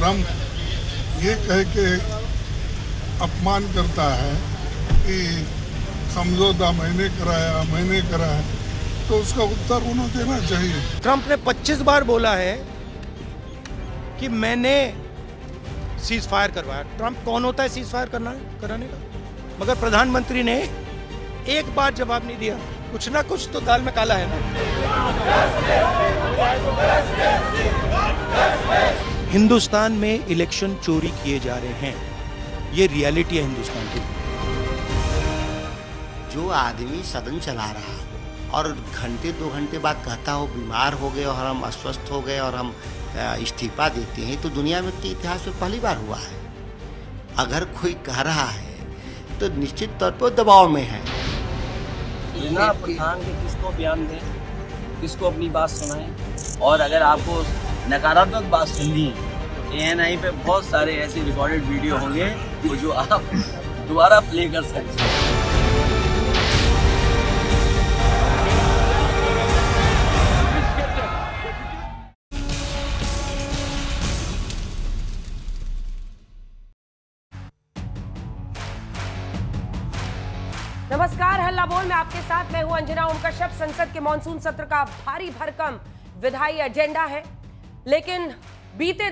Trump ये कह के अपमान करता है कि समझौता मैंने कराया, तो उसका उत्तर उन्हें देना चाहिए। ट्रम्प ने 25 बार बोला है कि मैंने सीज फायर करवाया। ट्रम्प कौन होता है सीज फायर कराने का? मगर प्रधानमंत्री ने एक बार जवाब नहीं दिया। कुछ ना कुछ तो दाल में काला है ना। हिंदुस्तान में इलेक्शन चोरी किए जा रहे हैं, ये रियलिटी है हिंदुस्तान की। जो आदमी सदन चला रहा और घंटे 2 घंटे बाद कहता हो बीमार हो गए और हम अस्वस्थ हो गए और हम इस्तीफा देते हैं, तो दुनिया में के इतिहास में पहली बार हुआ है। अगर कोई कह रहा है तो निश्चित तौर पर दबाव में है। बिना प्रधान के किसको बयान दें, किसको अपनी बात सुनाएं। और अगर आपको नकारात्मक बात सुननी है, ANI पे बहुत सारे ऐसे रिकॉर्डेड वीडियो होंगे जो आप दोबारा प्ले कर सकते हैं। नमस्कार, हल्ला बोल में आपके साथ मैं हूं अंजना ओम कश्यप। संसद के मॉनसून सत्र का भारी भरकम विधायी एजेंडा है, लेकिन बीते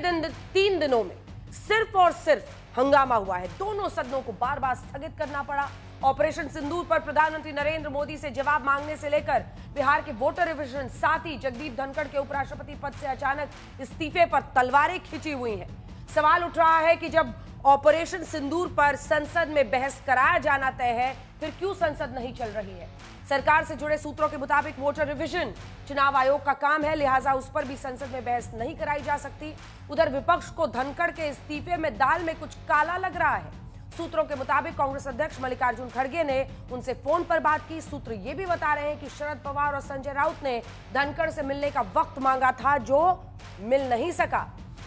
3 दिनों में सिर्फ और सिर्फ हंगामा हुआ है। दोनों सदनों को बार बार स्थगित करना पड़ा। ऑपरेशन सिंदूर पर प्रधानमंत्री नरेंद्र मोदी से जवाब मांगने से लेकर बिहार के वोटर रिविजन, साथ ही जगदीप धनखड़ के उपराष्ट्रपति पद से अचानक इस्तीफे पर तलवारें खींची हुई हैं। सवाल उठ रहा है कि जब ऑपरेशन सिंदूर पर संसद में बहस कराया जाना तय है, फिर क्यों संसद नहीं चल रही है? सरकार से जुड़े सूत्रों के मुताबिक वोटर रिवीजन चुनाव आयोग का काम है, लिहाजा उस पर भी संसद में बहस नहीं कराई जा सकती। उधर विपक्ष को धनखड़ के इस्तीफे में दाल में कुछ काला लग रहा है। सूत्रों के मुताबिक कांग्रेस अध्यक्ष मल्लिकार्जुन खड़गे ने उनसे फोन पर बात की। सूत्र ये भी बता रहे हैं कि शरद पवार और संजय राउत ने धनखड़ से मिलने का वक्त मांगा था, जो मिल नहीं सका।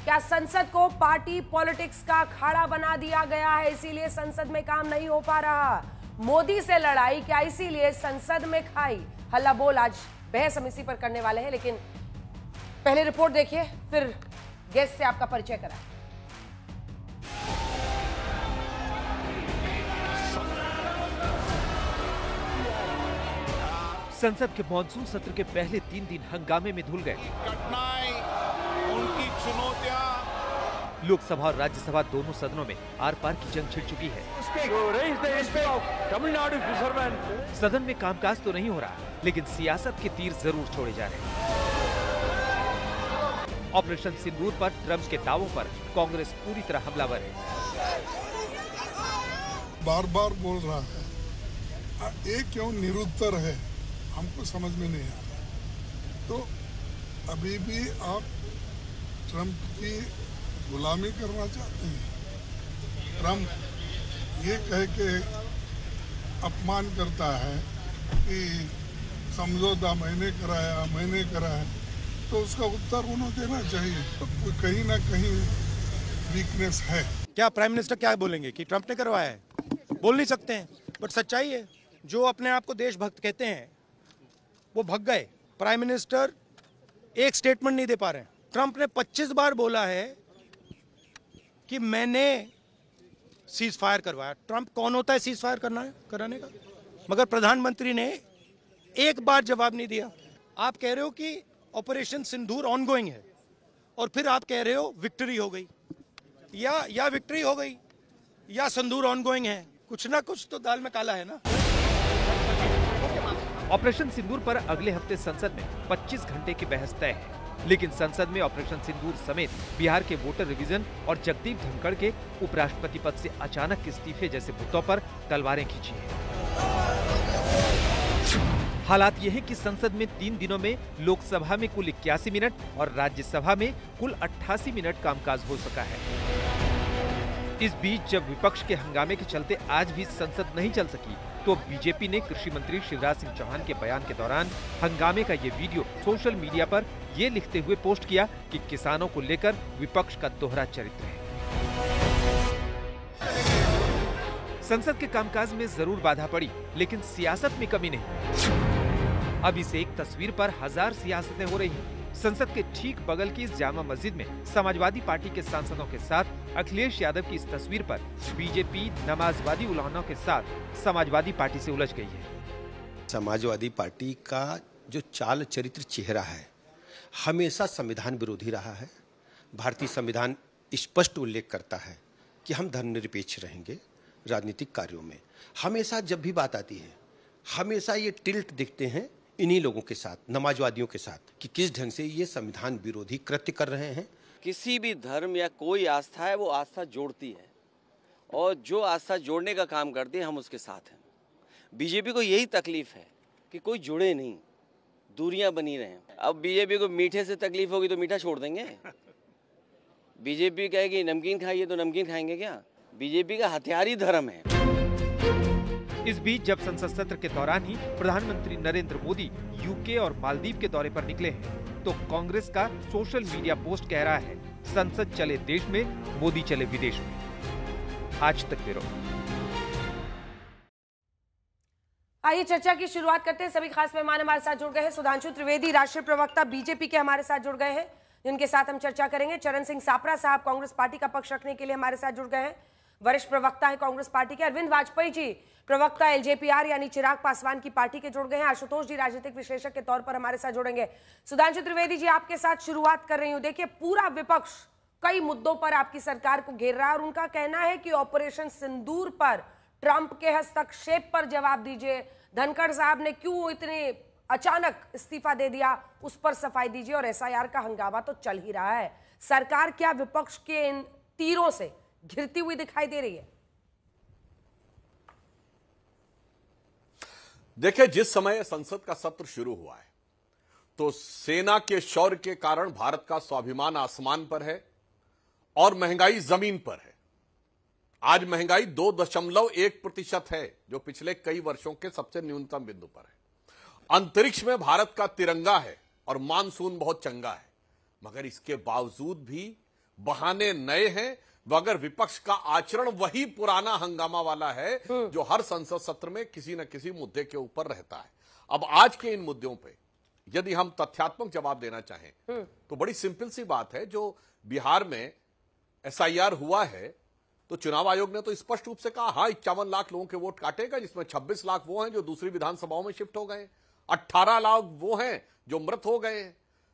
क्या संसद को पार्टी पॉलिटिक्स का अखाड़ा बना दिया गया है, इसीलिए संसद में काम नहीं हो पा रहा? मोदी से लड़ाई, क्या इसीलिए संसद में खाई? हल्ला बोल आज बहस हम इसी पर करने वाले हैं, लेकिन पहले रिपोर्ट देखिए, फिर गेस्ट से आपका परिचय कराएं। संसद के मॉनसून सत्र के पहले 3 दिन हंगामे में धुल गए। उनकी चुनौतियां, लोकसभा और राज्यसभा दोनों सदनों में आर पार की जंग छिड़ चुकी है। सदन में कामकाज तो नहीं हो रहा, लेकिन सियासत के तीर जरूर छोड़े जा रहे हैं। ऑपरेशन सिंदूर पर ट्रम्प के दावों पर कांग्रेस पूरी तरह हमलावर है। बार बार बोल रहा है, ये क्यों निरुत्तर है, हमको समझ में नहीं आ रहा। तो अभी भी आप ट्रम्प की गुलामी करना चाहते हैं। ट्रम्प ये कह के अपमान करता है कि समझौता मैंने कराया, तो उसका उत्तर उन्हें देना चाहिए। तो कहीं ना कहीं वीकनेस है। क्या प्राइम मिनिस्टर क्या बोलेंगे कि ट्रम्प ने करवाया है? बोल नहीं सकते हैं, बट सच्चाई है। जो अपने आप को देशभक्त कहते हैं वो भग गए। प्राइम मिनिस्टर एक स्टेटमेंट नहीं दे पा रहे हैं। ट्रम्प ने 25 बार बोला है कि मैंने सीज फायर करवाया। ट्रम्प कौन होता है सीज फायर कराने का? मगर प्रधानमंत्री ने एक बार जवाब नहीं दिया। आप कह रहे हो कि ऑपरेशन सिंदूर ऑनगोइंग है, और फिर आप कह रहे हो विक्ट्री हो गई, या विक्ट्री हो गई या सिंदूर ऑनगोइंग है। कुछ ना कुछ तो दाल में काला है ना। ऑपरेशन सिंदूर पर अगले हफ्ते संसद में 25 घंटे की बहस तय है, लेकिन संसद में ऑपरेशन सिंदूर समेत बिहार के वोटर रिवीजन और जगदीप धनखड़ के उपराष्ट्रपति पद से अचानक इस्तीफे जैसे मुद्दों पर तलवारें खींची हैं। हालात ये है कि संसद में 3 दिनों में लोकसभा में कुल 81 मिनट और राज्यसभा में कुल 88 मिनट कामकाज हो सका है। इस बीच जब विपक्ष के हंगामे के चलते आज भी संसद नहीं चल सकी, तो बीजेपी ने कृषि मंत्री शिवराज सिंह चौहान के बयान के दौरान हंगामे का ये वीडियो सोशल मीडिया पर ये लिखते हुए पोस्ट किया कि किसानों को लेकर विपक्ष का दोहरा चरित्र है। संसद के कामकाज में जरूर बाधा पड़ी, लेकिन सियासत में कमी नहीं। अब इस एक तस्वीर पर 1000 सियासतें हो रही हैं। संसद के ठीक बगल की इस जामा मस्जिद में समाजवादी पार्टी के सांसदों के साथ अखिलेश यादव की इस तस्वीर पर बीजेपी नमाजवादी उल्हानों के साथ समाजवादी पार्टी से उलझ गई है। समाजवादी पार्टी का जो चाल चरित्र चेहरा है हमेशा संविधान विरोधी रहा है। भारतीय संविधान स्पष्ट उल्लेख करता है कि हम धर्मनिरपेक्ष रहेंगे राजनीतिक कार्यों में। हमेशा जब भी बात आती है हमेशा ये टिल्ट दिखते हैं इन्हीं लोगों के साथ, नमाजवादियों के साथ, कि किस ढंग से ये संविधान विरोधी कृत्य कर रहे हैं। किसी भी धर्म या कोई आस्था है वो आस्था जोड़ती है और जो आस्था जोड़ने का काम करती है हम उसके साथ हैं। बीजेपी को यही तकलीफ है कि कोई जुड़े नहीं, दूरियां बनी रहें। अब बीजेपी को मीठे से तकलीफ होगी तो मीठा छोड़ देंगे। बीजेपी कहेगी नमकीन खाइए तो नमकीन खाएंगे क्या? बीजेपी का हथियार ही धर्म है। इस बीच जब संसद सत्र के दौरान ही प्रधानमंत्री नरेंद्र मोदी यूके और मालदीव के दौरे पर निकले हैं, तो कांग्रेस का सोशल मीडिया पोस्ट कह रहा है संसद चले देश में, मोदी चले विदेश में। आज तक ब्यूरो। आइए चर्चा की शुरुआत करते हैं। सभी खास मेहमान हमारे साथ जुड़ गए हैं। सुधांशु त्रिवेदी, राष्ट्रीय प्रवक्ता बीजेपी के, हमारे साथ जुड़ गए हैं, जिनके साथ हम चर्चा करेंगे। चरण सिंह सापरा साहब कांग्रेस पार्टी का पक्ष रखने के लिए हमारे साथ जुड़ गए हैं, वरिष्ठ प्रवक्ता है कांग्रेस पार्टी के। अरविंद वाजपेयी जी, प्रवक्ता एलजेपीआर यानी चिराग पासवान की पार्टी के, जुड़ गए हैं। आशुतोष जी राजनीतिक विश्लेषक के तौर पर हमारे साथ जुड़ेंगे। सुधांशु त्रिवेदी जी, आपके साथ शुरुआत कर रही हूं। देखिए, पूरा विपक्ष कई मुद्दों पर आपकी सरकार को घेर रहा है और उनका कहना है कि ऑपरेशन सिंदूर पर ट्रंप के हस्तक्षेप पर जवाब दीजिए। धनखड़ साहब ने क्यों इतने अचानक इस्तीफा दे दिया, उस पर सफाई दीजिए। और एसआईआर का हंगामा तो चल ही रहा है। सरकार क्या विपक्ष के इन तीरों से घिरती हुई दिखाई दे रही है? देखिए, जिस समय संसद का सत्र शुरू हुआ है तो सेना के शौर्य के कारण भारत का स्वाभिमान आसमान पर है और महंगाई जमीन पर है। आज महंगाई 2.1% है, जो पिछले कई वर्षों के सबसे न्यूनतम बिंदु पर है। अंतरिक्ष में भारत का तिरंगा है और मानसून बहुत चंगा है, मगर इसके बावजूद भी बहाने नए हैं, मगर विपक्ष का आचरण वही पुराना हंगामा वाला है जो हर संसद सत्र में किसी न किसी मुद्दे के ऊपर रहता है। अब आज के इन मुद्दों पे यदि हम तथ्यात्मक जवाब देना चाहें तो बड़ी सिंपल सी बात है। जो बिहार में एसआईआर हुआ है तो चुनाव आयोग ने तो स्पष्ट रूप से कहा, हाँ 51 लाख लोगों के वोट काटेगा, जिसमें 26 लाख वो हैं जो दूसरी विधानसभाओं में शिफ्ट हो गए, 18 लाख वो हैं जो मृत हो गए,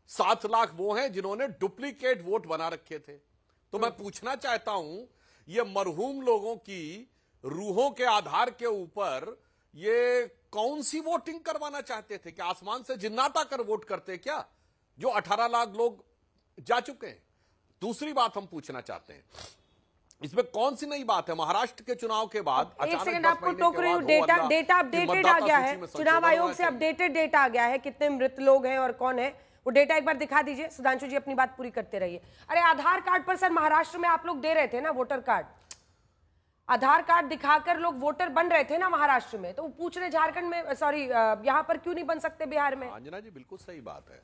7 लाख वो हैं जिन्होंने डुप्लीकेट वोट बना रखे थे। तो मैं पूछना चाहता हूं, ये मरहूम लोगों की रूहों के आधार के ऊपर ये कौन सी वोटिंग करवाना चाहते थे? कि आसमान से जिन्नात आकर वोट करते क्या, जो 18 लाख लोग जा चुके हैं? दूसरी बात हम पूछना चाहते हैं, इसमें कौन सी नई बात है? महाराष्ट्र के चुनाव के बाद एक सेकंड आपको टोक रही हूं, डेटा अपडेटेड आ गया है, चुनाव आयोग से अपडेटेड डेटा आ गया है, कितने मृत लोग हैं और कौन है, वो डेटा एक बार दिखा दीजिए। सुधांशु जी अपनी बात पूरी करते रहिए। अरे आधार कार्ड पर सर महाराष्ट्र में आप लोग दे रहे थे ना वोटर कार्ड, आधार कार्ड दिखाकर लोग वोटर बन रहे थे ना महाराष्ट्र में, तो वो पूछ रहे झारखंड में, सॉरी यहां पर क्यों नहीं बन सकते बिहार में? अंजना जी बिल्कुल सही बात है,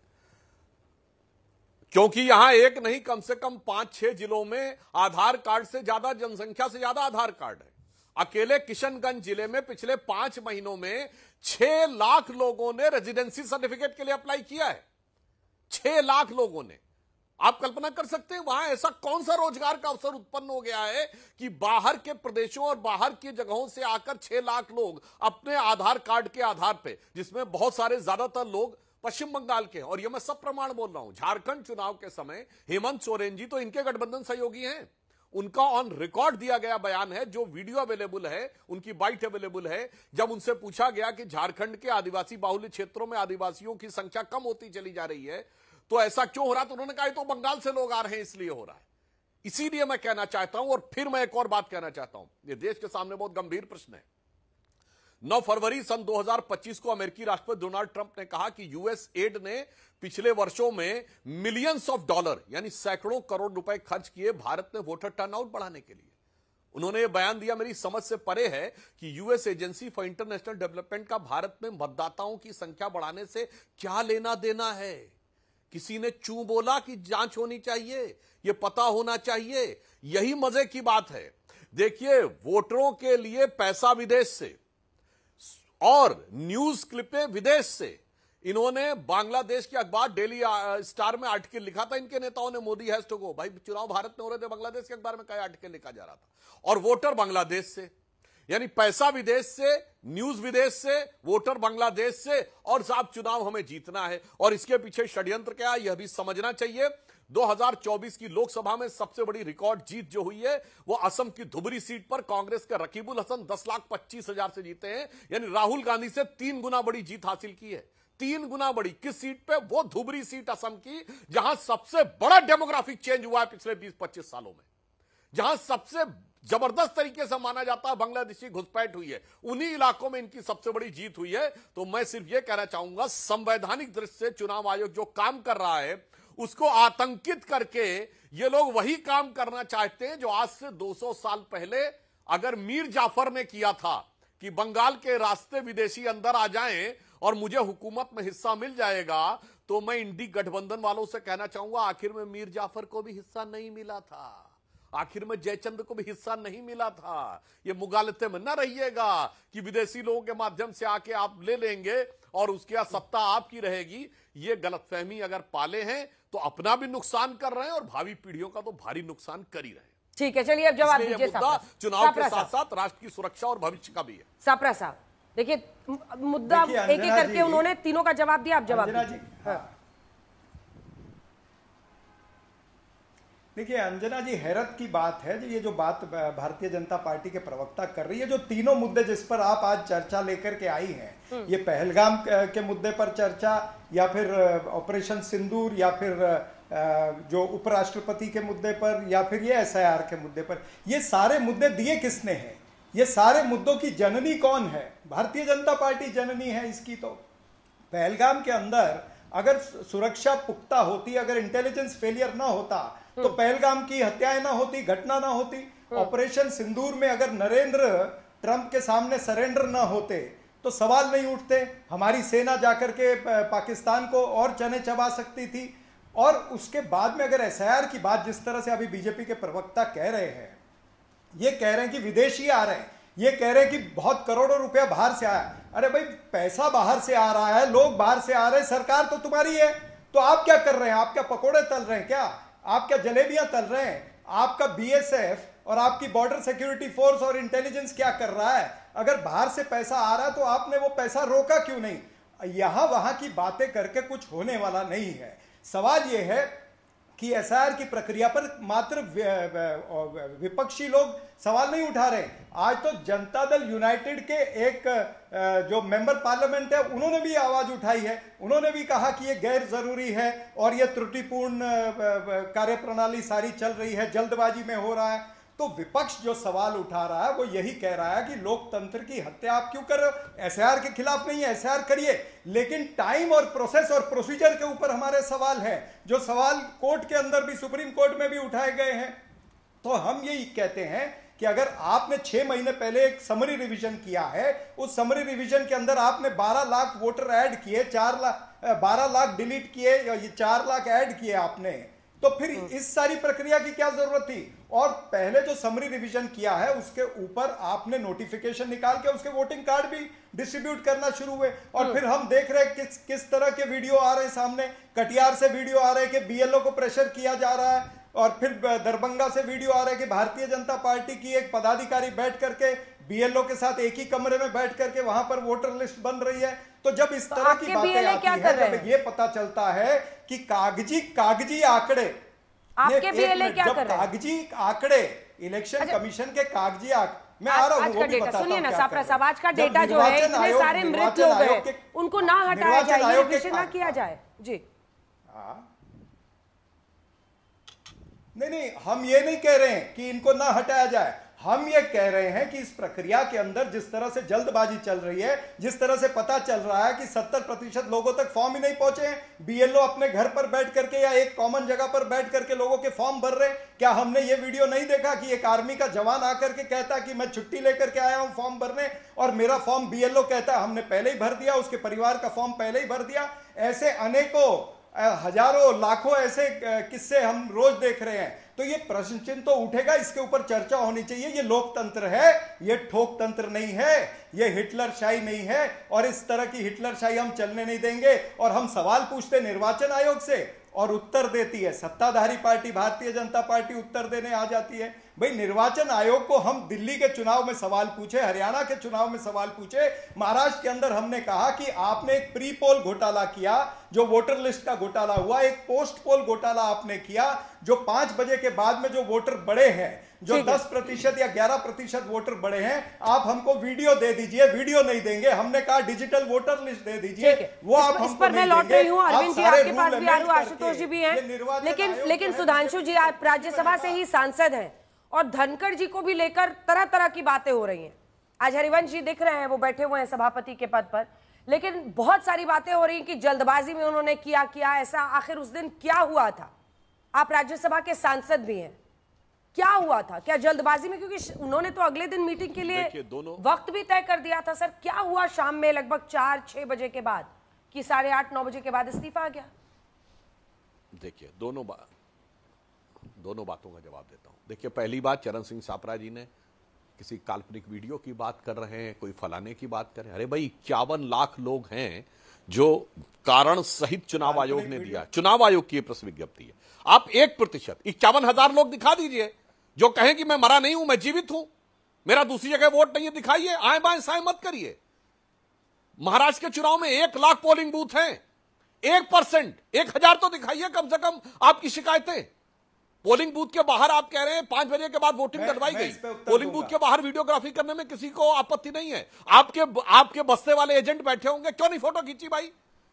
क्योंकि यहां एक नहीं कम से कम 5-6 जिलों में आधार कार्ड से ज्यादा, जनसंख्या से ज्यादा आधार कार्ड है। अकेले किशनगंज जिले में पिछले 5 महीनों में 6 लाख लोगों ने रेजिडेंसी सर्टिफिकेट के लिए अप्लाई किया है। 6 लाख लोगों ने। आप कल्पना कर सकते हैं वहां ऐसा कौन सा रोजगार का अवसर उत्पन्न हो गया है कि बाहर के प्रदेशों और बाहर की जगहों से आकर 6 लाख लोग अपने आधार कार्ड के आधार पे, जिसमें बहुत सारे ज्यादातर लोग पश्चिम बंगाल के, और ये मैं सब प्रमाण बोल रहा हूं, झारखंड चुनाव के समय हेमंत सोरेन जी तो इनके गठबंधन सहयोगी हैं। उनका ऑन रिकॉर्ड दिया गया बयान है, जो वीडियो अवेलेबल है, उनकी बाइट अवेलेबल है। जब उनसे पूछा गया कि झारखंड के आदिवासी बाहुल्य क्षेत्रों में आदिवासियों की संख्या कम होती चली जा रही है तो ऐसा क्यों हो रहा, तो उन्होंने कहा तो बंगाल से लोग आ रहे हैं इसलिए हो रहा है। इसीलिए मैं कहना चाहता हूं, और फिर मैं एक और बात कहना चाहता हूं, ये देश के सामने बहुत गंभीर प्रश्न है। 9 फरवरी सन 2025 को अमेरिकी राष्ट्रपति डोनाल्ड ट्रंप ने कहा कि यूएस एड ने पिछले वर्षों में मिलियंस ऑफ डॉलर यानी सैकड़ों करोड़ रुपए खर्च किए भारत में वोटर टर्नआउट बढ़ाने के लिए। उन्होंने यह बयान दिया, मेरी समझ से परे है कि US agency for international development का भारत में मतदाताओं की संख्या बढ़ाने से क्या लेना देना है। किसी ने चूं बोला कि जांच होनी चाहिए, यह पता होना चाहिए। यही मजे की बात है। देखिए, वोटरों के लिए पैसा विदेश से और न्यूज क्लिपें विदेश से, इन्होंने बांग्लादेश के अखबार डेली स्टार में आर्टिकल लिखा था, इनके नेताओं ने, मोदी हैज टू गो। भाई चुनाव भारत में हो रहे थे, बांग्लादेश के अखबार में क्या आर्टिकल लिखा जा रहा था, और वोटर बांग्लादेश से, यानी पैसा विदेश से, न्यूज विदेश से, वोटर बांग्लादेश से, और साहब चुनाव हमें जीतना है। और इसके पीछे षड्यंत्र क्या है यह भी समझना चाहिए। 2024 की लोकसभा में सबसे बड़ी रिकॉर्ड जीत जो हुई है वो असम की धुबरी सीट पर कांग्रेस के रकीबुल हसन 10,25,000 से जीते हैं, यानी राहुल गांधी से 3 गुना बड़ी जीत हासिल की है। 3 गुना बड़ी। किस सीट पे? वो धुबरी सीट असम की, जहां सबसे बड़ा डेमोग्राफिक चेंज हुआ है पिछले 20-25 सालों में, जहां सबसे जबरदस्त तरीके से माना जाता है बांग्लादेशी घुसपैठ हुई है, उन्हीं इलाकों में इनकी सबसे बड़ी जीत हुई है। तो मैं सिर्फ यह कहना चाहूंगा, संवैधानिक दृष्टि से चुनाव आयोग जो काम कर रहा है उसको आतंकित करके ये लोग वही काम करना चाहते हैं जो आज से 200 साल पहले अगर मीर जाफर ने किया था कि बंगाल के रास्ते विदेशी अंदर आ जाएं और मुझे हुकूमत में हिस्सा मिल जाएगा। तो मैं इंडी गठबंधन वालों से कहना चाहूंगा, आखिर में मीर जाफर को भी हिस्सा नहीं मिला था, आखिर में जयचंद को भी हिस्सा नहीं मिला था। ये मुगालते में न रहिएगा कि विदेशी लोगों के माध्यम से आके आप ले लेंगे और उसके बाद सत्ता आपकी रहेगी। ये गलतफहमी अगर पाले हैं तो अपना भी नुकसान कर रहे हैं और भावी पीढ़ियों का तो भारी नुकसान कर ही रहे हैं। ठीक है, चलिए अब जवाब दीजिए। चुनाव के साथ साथ राष्ट्र की सुरक्षा और भविष्य का भी है। सापरा साहब देखिए, मुद्दा एक एक करके उन्होंने तीनों का जवाब दिया, आप जवाब दीजिए। हाँ। देखिए अंजना जी, हैरत की बात है ये जो बात भारतीय जनता पार्टी के प्रवक्ता कर रही है, जो तीनों मुद्दे जिस पर आप आज चर्चा लेकर के आई हैं, ये पहलगाम के मुद्दे पर चर्चा, या फिर ऑपरेशन सिंदूर, या फिर जो उपराष्ट्रपति के मुद्दे पर, या फिर ये SIR के मुद्दे पर, ये सारे मुद्दे दिए किसने हैं? ये सारे मुद्दों की जननी कौन है? भारतीय जनता पार्टी जननी है इसकी। तो पहलगाम के अंदर अगर सुरक्षा पुख्ता होती, अगर इंटेलिजेंस फेलियर ना होता तो पहलगाम की हत्याएं ना होती, घटना ना होती। ऑपरेशन सिंदूर में अगर नरेंद्र ट्रंप के सामने सरेंडर ना होते तो सवाल नहीं उठते, हमारी सेना जाकर के पाकिस्तान को और चने चबा सकती थी। और उसके बाद में अगर SIR की बात जिस तरह से अभी बीजेपी के प्रवक्ता कह रहे हैं, ये कह रहे हैं कि विदेशी आ रहे हैं, ये कह रहे हैं कि बहुत करोड़ों रुपया बाहर से आया। अरे भाई, पैसा बाहर से आ रहा है, लोग बाहर से आ रहे हैं, सरकार तो तुम्हारी है, तो आप क्या कर रहे हैं? आप क्या पकोड़े तल रहे हैं? क्या आप क्या जलेबियां तल रहे हैं? आपका BSF और आपकी बॉर्डर सिक्योरिटी फोर्स और इंटेलिजेंस क्या कर रहा है? अगर बाहर से पैसा आ रहा है तो आपने वो पैसा रोका क्यों नहीं? यहां वहां की बातें करके कुछ होने वाला नहीं है। सवाल यह है कि SIR की प्रक्रिया पर मात्र विपक्षी लोग सवाल नहीं उठा रहे। आज तो जनता दल यूनाइटेड के एक जो मेंबर पार्लियामेंट है, उन्होंने भी आवाज उठाई है, उन्होंने भी कहा कि ये गैर जरूरी है और ये त्रुटिपूर्ण कार्यप्रणाली सारी चल रही है, जल्दबाजी में हो रहा है। तो विपक्ष जो सवाल उठा रहा है वो यही कह रहा है कि लोकतंत्र की हत्या आप क्यों कर रहे हो? SIR के खिलाफ नहीं है, SIR करिए, लेकिन टाइम और प्रोसेस और प्रोसीजर के ऊपर हमारे सवाल है, जो सवाल कोर्ट के अंदर भी, सुप्रीम कोर्ट में भी उठाए गए हैं। तो हम यही कहते हैं कि अगर आपने 6 महीने पहले एक समरी रिवीजन किया है, उस समरी रिवीजन के अंदर आपने 12 लाख वोटर ऐड किए, 12 लाख डिलीट किए, 4 लाख ऐड किए आपने, तो फिर इस सारी प्रक्रिया की क्या जरूरत थी? और पहले जो समरी रिवीजन किया है उसके ऊपर आपने नोटिफिकेशन निकाल के उसके वोटिंग कार्ड भी डिस्ट्रीब्यूट करना शुरू हुए। और फिर हम देख रहे हैं किस तरह के वीडियो आ रहे हैं सामने। कटिहार से वीडियो आ रहे हैं कि BLO को प्रेशर किया जा रहा है, और फिर दरभंगा से वीडियो आ रहा है कि भारतीय जनता पार्टी की एक पदाधिकारी बैठ करके BLO के साथ एक ही कमरे में बैठ करके वहां पर वोटर लिस्ट बन रही है। तो जब इस तरह की बातें आती है, जब ये पता चलता है कि कागजी आंकड़े, आपके BLA क्या कर रहे हैं? कागजी आंकड़े, इलेक्शन कमीशन के कागजी आंकड़े, मैं आ रहा हूं, वो भी बताता हूं। सुनिए ना सापरा साहब, आज का डेटा जो है, इतने सारे मृत लोग हैं, उनको ना हटाया जाए, रिविजन ना किया जाए। जी नहीं, हम ये नहीं कह रहे हैं कि इनको ना हटाया जाए, हम ये कह रहे हैं कि इस प्रक्रिया के अंदर जिस तरह से जल्दबाजी चल रही है, जिस तरह से पता चल रहा है कि 70% लोगों तक फॉर्म ही नहीं पहुंचे हैं, BLO अपने घर पर बैठ करके या एक कॉमन जगह पर बैठ करके लोगों के फॉर्म भर रहे हैं। क्या हमने ये वीडियो नहीं देखा कि एक आर्मी का जवान आकर के कहता कि मैं छुट्टी लेकर के आया हूं फॉर्म भरने, और मेरा फॉर्म BLO कहता है हमने पहले ही भर दिया, उसके परिवार का फॉर्म पहले ही भर दिया। ऐसे अनेकों, हजारों, लाखों ऐसे किस्से हम रोज देख रहे हैं। तो ये प्रश्न चिन्ह तो उठेगा, इसके ऊपर चर्चा होनी चाहिए। ये लोकतंत्र है, ये ठोक तंत्र नहीं है, ये हिटलरशाही नहीं है, और इस तरह की हिटलरशाही हम चलने नहीं देंगे। और हम सवाल पूछते निर्वाचन आयोग से और उत्तर देती है सत्ताधारी पार्टी भारतीय जनता पार्टी, उत्तर देने आ जाती है। भाई निर्वाचन आयोग को हम दिल्ली के चुनाव में सवाल पूछे, हरियाणा के चुनाव में सवाल पूछे, महाराष्ट्र के अंदर हमने कहा कि आपने एक प्री पोल घोटाला किया, जो वोटर लिस्ट का घोटाला हुआ, एक पोस्ट पोल घोटाला आपने किया, जो 5 बजे के बाद में जो वोटर बढ़े हैं, जो 10% या 11% वोटर बढ़े हैं, आप हमको वीडियो दे दीजिए। वीडियो नहीं देंगे, हमने कहा डिजिटल वोटर लिस्ट दे दीजिए, वो आप हमको इस पर मैं लौट रही हूँ। अरविंद जी आपके पास भी आ रही हूँ, आशुतोष जी भी हैं, लेकिन सुधांशु जी आप राज्यसभा से ही सांसद हैं और धनखड़ जी को भी लेकर तरह तरह की बातें हो रही हैं। आज हरिवंश जी दिख रहे हैं, वो बैठे हुए हैं सभापति के पद पर, लेकिन बहुत सारी बातें हो रही हैं कि जल्दबाजी में उन्होंने किया ऐसा। आखिर उस दिन क्या हुआ था? आप राज्यसभा के सांसद भी हैं, क्या हुआ था? क्या जल्दबाजी में, क्योंकि उन्होंने तो अगले दिन मीटिंग के लिए वक्त भी तय कर दिया था सर, क्या हुआ शाम में लगभग 4-6 बजे के बाद कि 8:30-9 बजे के बाद इस्तीफा आ गया? देखिए दोनों बातों का जवाब देता हूं। देखिए पहली बात, चरण सिंह सापरा जी ने किसी काल्पनिक वीडियो की बात कर रहे हैं, कोई फलाने की बात कर रहे हैं। अरे भाई 51 लाख लोग हैं जो कारण सहित चुनाव आयोग ने दिया, चुनाव आयोग की प्रेस विज्ञप्ति है। आप 1% 51,000 लोग दिखा दीजिए जो कहें कि मैं मरा नहीं हूं, मैं जीवित हूं, मेरा दूसरी जगह वोट नहीं है, दिखाइए, आए बाएं साएं मत करिए। महाराष्ट्र के चुनाव में 1 लाख पोलिंग बूथ हैं, 1%, 1,000 तो दिखाइए कम से कम आपकी शिकायतें। पोलिंग बूथ के बाहर आप कह रहे हैं 5 बजे के बाद वोटिंग करवाई गई, पोलिंग बूथ के बाहर वीडियोग्राफी करने में किसी को आपत्ति नहीं है। आपके बस्ते वाले एजेंट बैठे होंगे, क्यों नहीं फोटो खींची भाई,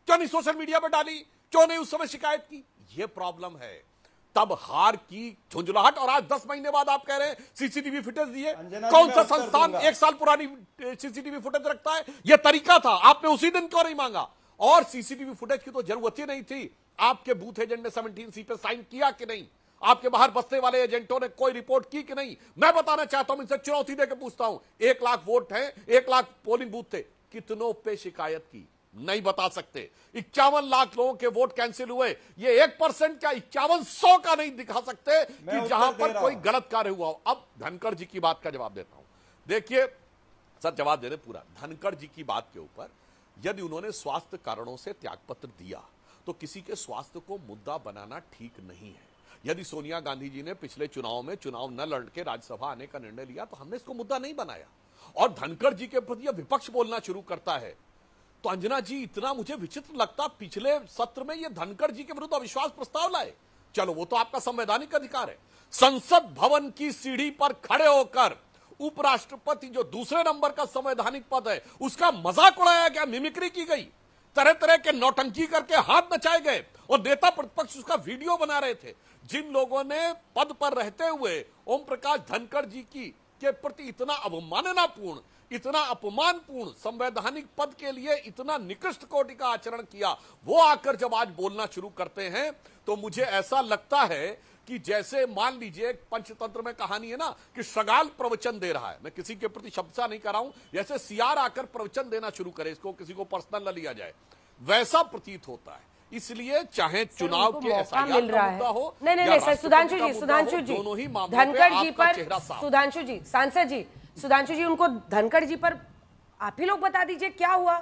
क्यों नहीं सोशल मीडिया पर डाली, क्यों नहीं उस समय शिकायत की? ये प्रॉब्लम है। तब हार की झुंझुलाहट, और आज 10 महीने बाद आप कह रहे हैं सीसीटीवी फुटेज दिए। कौन सा संस्थान 1 साल पुरानी सीसीटीवी फुटेज रखता है? यह तरीका था, आपने उसी दिन क्यों नहीं मांगा? और सीसीटीवी फुटेज की तो जरूरत ही नहीं थी। आपके बूथ एजेंट ने 17C पे साइन किया कि नहीं? आपके बाहर बस्ते वाले एजेंटों ने कोई रिपोर्ट की कि नहीं? मैं बताना चाहता हूं, इनसे चुनौती देकर पूछता हूं, 1 लाख वोट हैं, 1 लाख पोलिंग बूथ थे, कितनों पे शिकायत की? नहीं बता सकते। 51 लाख लोगों के वोट कैंसिल हुए, ये 1% क्या 5100 का नहीं दिखा सकते कि जहां पर कोई गलत कार्य हुआ हो। अब धनखड़ जी की बात का जवाब देता हूं। देखिए सर, जवाब दे रहे पूरा। धनखड़ जी की बात के ऊपर, यदि उन्होंने स्वास्थ्य कारणों से त्यागपत्र दिया तो किसी के स्वास्थ्य को मुद्दा बनाना ठीक नहीं है। यदि सोनिया गांधी जी ने पिछले चुनाव में चुनाव न लड़ के राज्यसभा आने का निर्णय लिया तो हमने इसको मुद्दा नहीं बनाया, और धनखड़ जी के प्रति विपक्ष बोलना शुरू करता है तो अंजना जी इतना मुझे विचित्र लगता, पिछले सत्र में ये धनखड़ जी के विरुद्ध अविश्वास प्रस्ताव लाए। चलो वो तो आपका संवैधानिक अधिकार है। संसद भवन की सीढ़ी पर खड़े होकर उपराष्ट्रपति, जो दूसरे नंबर का संवैधानिक पद है, उसका मजाक उड़ाया गया, मिमिक्री की गई, तरह तरह के नौटंकी करके हाथ नचाए गए, और नेता प्रतिपक्ष उसका वीडियो बना रहे थे। जिन लोगों ने पद पर रहते हुए ओम प्रकाश धनखड़ जी के प्रति इतना अवमाननापूर्ण, इतना अपमानपूर्ण, संवैधानिक पद के लिए इतना निकृष्ट कोटि का आचरण किया, वो आकर जब आज बोलना शुरू करते हैं तो मुझे ऐसा लगता है कि जैसे मान लीजिए पंचतंत्र में कहानी है ना कि शगाल प्रवचन दे रहा है, मैं किसी के प्रति शब्दसा नहीं कर रहा हूं, जैसे सियार आकर प्रवचन देना शुरू करे, इसको किसी को पर्सनल न लिया जाए, वैसा प्रतीत होता है। इसलिए चाहे चुनाव के एसआईआर का मुद्दा हो, नहीं सर, सुधांशु जी दोनों ही मामलों धनखड़ जी पर, सुधांशु जी, सांसद जी, सुधांशु जी, उनको धनखड़ जी पर आप ही लोग बता दीजिए क्या हुआ?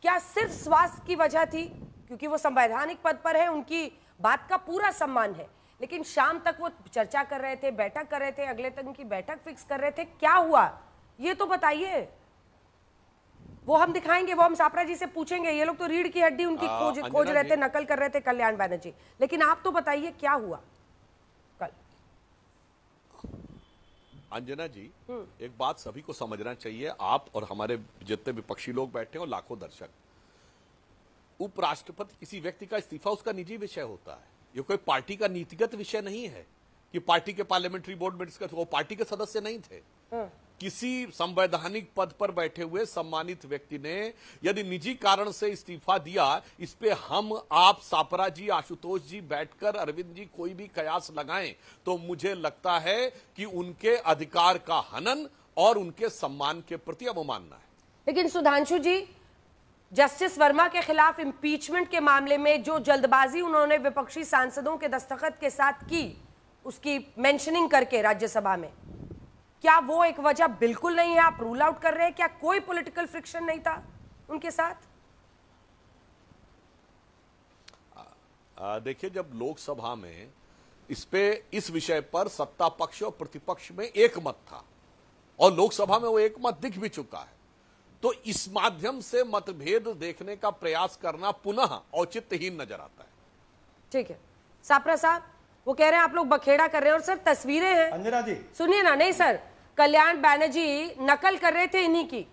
क्या सिर्फ स्वास्थ्य की वजह थी? क्योंकि वो संवैधानिक पद पर है, उनकी बात का पूरा सम्मान है, लेकिन शाम तक वो चर्चा कर रहे थे, बैठक कर रहे थे, अगले तक उनकी बैठक फिक्स कर रहे थे, क्या हुआ ये तो बताइए। वो हम दिखाएंगे, वो हम सापरा जी से पूछेंगे। ये लोग तो रीढ़ की हड्डी उनकी खोज रहे थे, नकल कर रहे थे कल्याण बैनर्जी, लेकिन आप तो बताइए क्या हुआ कल। अंजना जी, एक बात सभी को समझना चाहिए, आप और हमारे जितने विपक्षी लोग बैठे हो, लाखों दर्शक, उपराष्ट्रपति किसी व्यक्ति का इस्तीफा उसका निजी विषय होता है, ये कोई पार्टी का नीतिगत विषय नहीं है कि पार्टी के पार्लियामेंट्री बोर्ड में डिस्कस, वो पार्टी के सदस्य नहीं थे। किसी संवैधानिक पद पर बैठे हुए सम्मानित व्यक्ति ने यदि निजी कारण से इस्तीफा दिया, इस पे हम, आप, सापरा जी, आशुतोष जी बैठकर अरविंद जी कोई भी कयास लगाएं तो मुझे लगता है कि उनके अधिकार का हनन और उनके सम्मान के प्रति अवमानना है। लेकिन सुधांशु जी, जस्टिस वर्मा के खिलाफ इंपीचमेंट के मामले में जो जल्दबाजी उन्होंने विपक्षी सांसदों के दस्तखत के साथ की, उसकी मेंशनिंग करके राज्यसभा में, क्या वो एक वजह बिल्कुल नहीं है? आप रूल आउट कर रहे हैं? क्या कोई पॉलिटिकल फ्रिक्शन नहीं था उनके साथ? देखिए, जब लोकसभा में इस विषय पर सत्ता पक्ष और प्रतिपक्ष में एक मत था और लोकसभा में वो एक मत दिख भी चुका है, तो इस माध्यम से मतभेद देखने का प्रयास करना पुनः औचित्यहीन नजर आता है। ठीक है सापरा साहब, वो कह रहे हैं आप लोग बखेड़ा कर रहे हैं और सर तस्वीरें हैं। अंजना जी सुनिए ना, नहीं सर, कल्याण बैनर्जी नकल कर रहे थे इन्हीं की,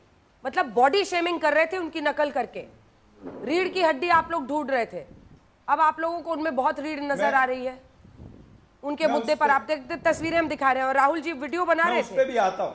मतलब बॉडी शेमिंग कर रहे थे उनकी नकल करके, रीढ़ की हड्डी आप लोग ढूंढ रहे थे। अब आप लोगों को उनमें बहुत रीढ़ नजर आ रही है उनके मुद्दे पर। आप देखते तस्वीरें हम दिखा रहे हैं और राहुल जी वीडियो बना रहे थे। उस पे भी आता हूं,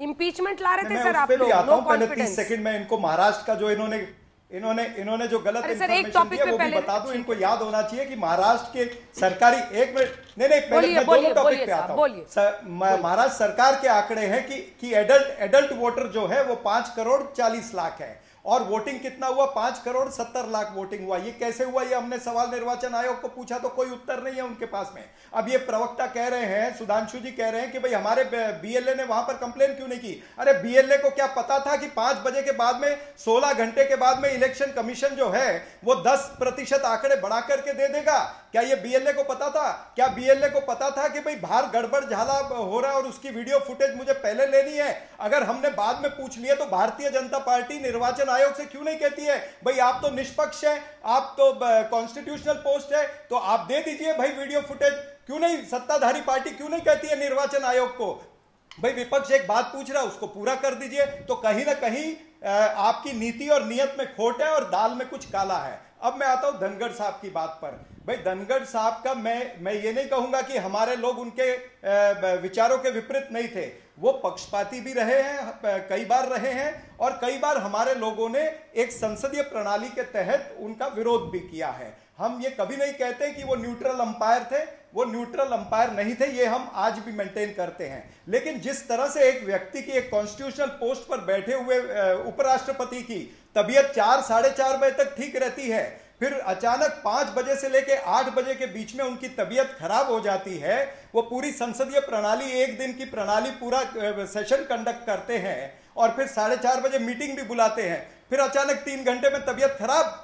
इंपीचमेंट ला रहे थे मैं सर उस आप पे लोग। भी आता नो हूं। पहले कॉन्फिडेंस 30 सेकंड में इनको महाराष्ट्र का जो इन्होंने जो गलत अरे सर, एक इंफॉर्मेशन टॉपिक दिया पे वो भी पहले- बता दूं। इनको याद होना चाहिए कि महाराष्ट्र के सरकारी, एक मिनट, नहीं पहले मैं बोलिए, दोनों टॉपिक बोलिए पे आता बोलिए। हूं। महाराष्ट्र सरकार के आंकड़े हैं कि एडल्ट वोटर जो है वो 5 करोड़ 40 लाख है और वोटिंग कितना हुआ? 5 करोड़ 70 लाख वोटिंग हुआ। ये कैसे हुआ? ये हमने सवाल निर्वाचन आयोग को पूछा तो कोई उत्तर नहीं है उनके पास में। अब ये प्रवक्ता कह रहे हैं, सुधांशु जी कह रहे हैं कि भाई हमारे बीएलए ने वहां पर कंप्लेन क्यों नहीं की? अरे बीएलए को क्या पता था कि 5 बजे के बाद में 16 घंटे के बाद में इलेक्शन कमीशन जो है वो 10% आंकड़े बढ़ा करके दे देगा? क्या ये बीएलए को पता था? क्या बीएलए को पता था कि भाई बाहर गड़बड़ झाला हो रहा है और उसकी वीडियो फुटेज मुझे पहले लेनी है? अगर हमने बाद में पूछ लिया तो भारतीय जनता पार्टी निर्वाचन आयोग से क्यों नहीं कहती है भाई आप तो निष्पक्ष है, आप तो कॉन्स्टिट्यूशनल पोस्ट है, तो आप दे दीजिए भाई वीडियो फुटेज? क्यों नहीं? सत्ताधारी पार्टी क्यों नहीं कहती है निर्वाचन आयोग को भाई विपक्ष एक बात पूछ रहा है उसको पूरा कर दीजिए? तो कहीं ना कहीं आपकी नीति और नियत में खोट है और दाल में कुछ काला है। अब मैं आता हूं धनखड़ साहब की बात पर। भाई धनखड़ साहब का मैं ये नहीं कहूंगा कि हमारे लोग उनके विचारों के विपरीत नहीं थे, वो पक्षपाती भी रहे हैं, कई बार रहे हैं, और कई बार हमारे लोगों ने एक संसदीय प्रणाली के तहत उनका विरोध भी किया है। हम ये कभी नहीं कहते कि वो न्यूट्रल अंपायर थे, वो न्यूट्रल अंपायर नहीं थे, ये हम आज भी मेंटेन करते हैं। लेकिन जिस तरह से एक व्यक्ति की एक कॉन्स्टिट्यूशनल पोस्ट पर बैठे हुए उपराष्ट्रपति की तबीयत 4 साढ़े 4 बजे तक ठीक रहती है, फिर अचानक 5 बजे से लेकर 8 बजे के बीच में उनकी तबीयत खराब हो जाती है। वो पूरी संसदीय प्रणाली, एक दिन की प्रणाली, पूरा सेशन कंडक्ट करते हैं और फिर 4:30 बजे मीटिंग भी बुलाते हैं, फिर अचानक 3 घंटे में तबीयत खराब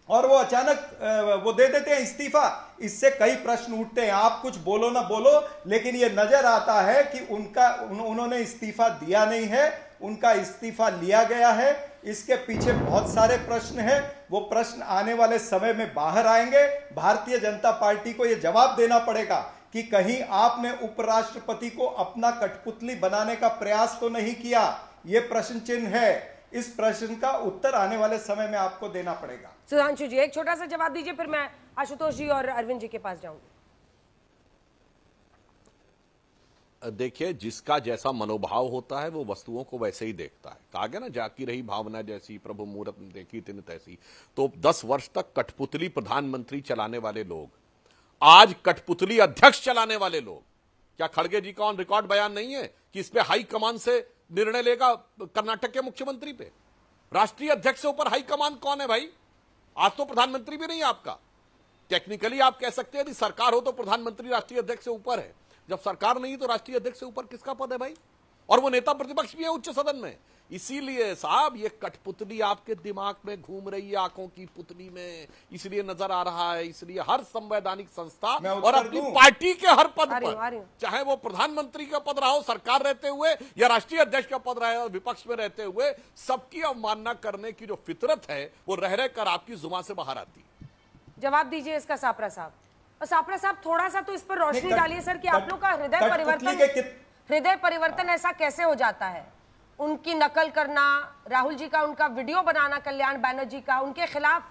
और वो अचानक वो दे देते हैं इस्तीफा। इससे कई प्रश्न उठते हैं। आप कुछ बोलो ना बोलो, लेकिन ये नजर आता है कि उन्होंने इस्तीफा दिया नहीं है, उनका इस्तीफा लिया गया है। इसके पीछे बहुत सारे प्रश्न हैं, वो प्रश्न आने वाले समय में बाहर आएंगे। भारतीय जनता पार्टी को यह जवाब देना पड़ेगा कि कहीं आपने उपराष्ट्रपति को अपना कठपुतली बनाने का प्रयास तो नहीं किया। यह प्रश्न चिन्ह है। इस प्रश्न का उत्तर आने वाले समय में आपको देना पड़ेगा। सुधांशु जी एक छोटा सा जवाब दीजिए, फिर मैं आशुतोष जी और अरविंद जी के पास जाऊंगी। देखिए, जिसका जैसा मनोभाव होता है वो वस्तुओं को वैसे ही देखता है। कहा गया ना, जाकी रही भावना जैसी प्रभु मूरत देखी तिन तैसी। तो 10 वर्ष तक कठपुतली प्रधानमंत्री चलाने वाले लोग, आज कठपुतली अध्यक्ष चलाने वाले लोग, क्या खड़गे जी का ऑन रिकॉर्ड बयान नहीं है कि इस पे हाई कमान से निर्णय लेगा कर्नाटक के मुख्यमंत्री पे? राष्ट्रीय अध्यक्ष से ऊपर हाई कमान कौन है भाई? आज तो प्रधानमंत्री भी नहीं आपका। टेक्निकली आप कह सकते हैं यदि सरकार हो तो प्रधानमंत्री राष्ट्रीय अध्यक्ष से ऊपर है, जब सरकार नहीं तो राष्ट्रीय अध्यक्ष से ऊपर किसका पद है भाई? और वो नेता प्रतिपक्ष भी है उच्च सदन में। इसीलिए साहब ये कठपुतली आपके दिमाग में घूम रही है, आंखों की पुतली में, इसलिए नजर आ रहा है। इसलिए हर संवैधानिक संस्था और अपनी पार्टी के हर पद पर, चाहे वो प्रधानमंत्री का पद रहा हो सरकार रहते हुए या राष्ट्रीय अध्यक्ष का पद रहा हो विपक्ष में रहते हुए, सबकी अवमानना करने की जो फितरत है वो रह रहकर आपकी जुबान से बाहर आती है। जवाब दीजिए इसका सापरा साहब। और सापरा साहब थोड़ा सा तो इस पर रोशनी डालिए सर कि आप लोग का हृदय परिवर्तन ऐसा कैसे हो जाता है? उनकी नकल करना, राहुल जी का उनका वीडियो बनाना, कल्याण बैनर्जी का उनके खिलाफ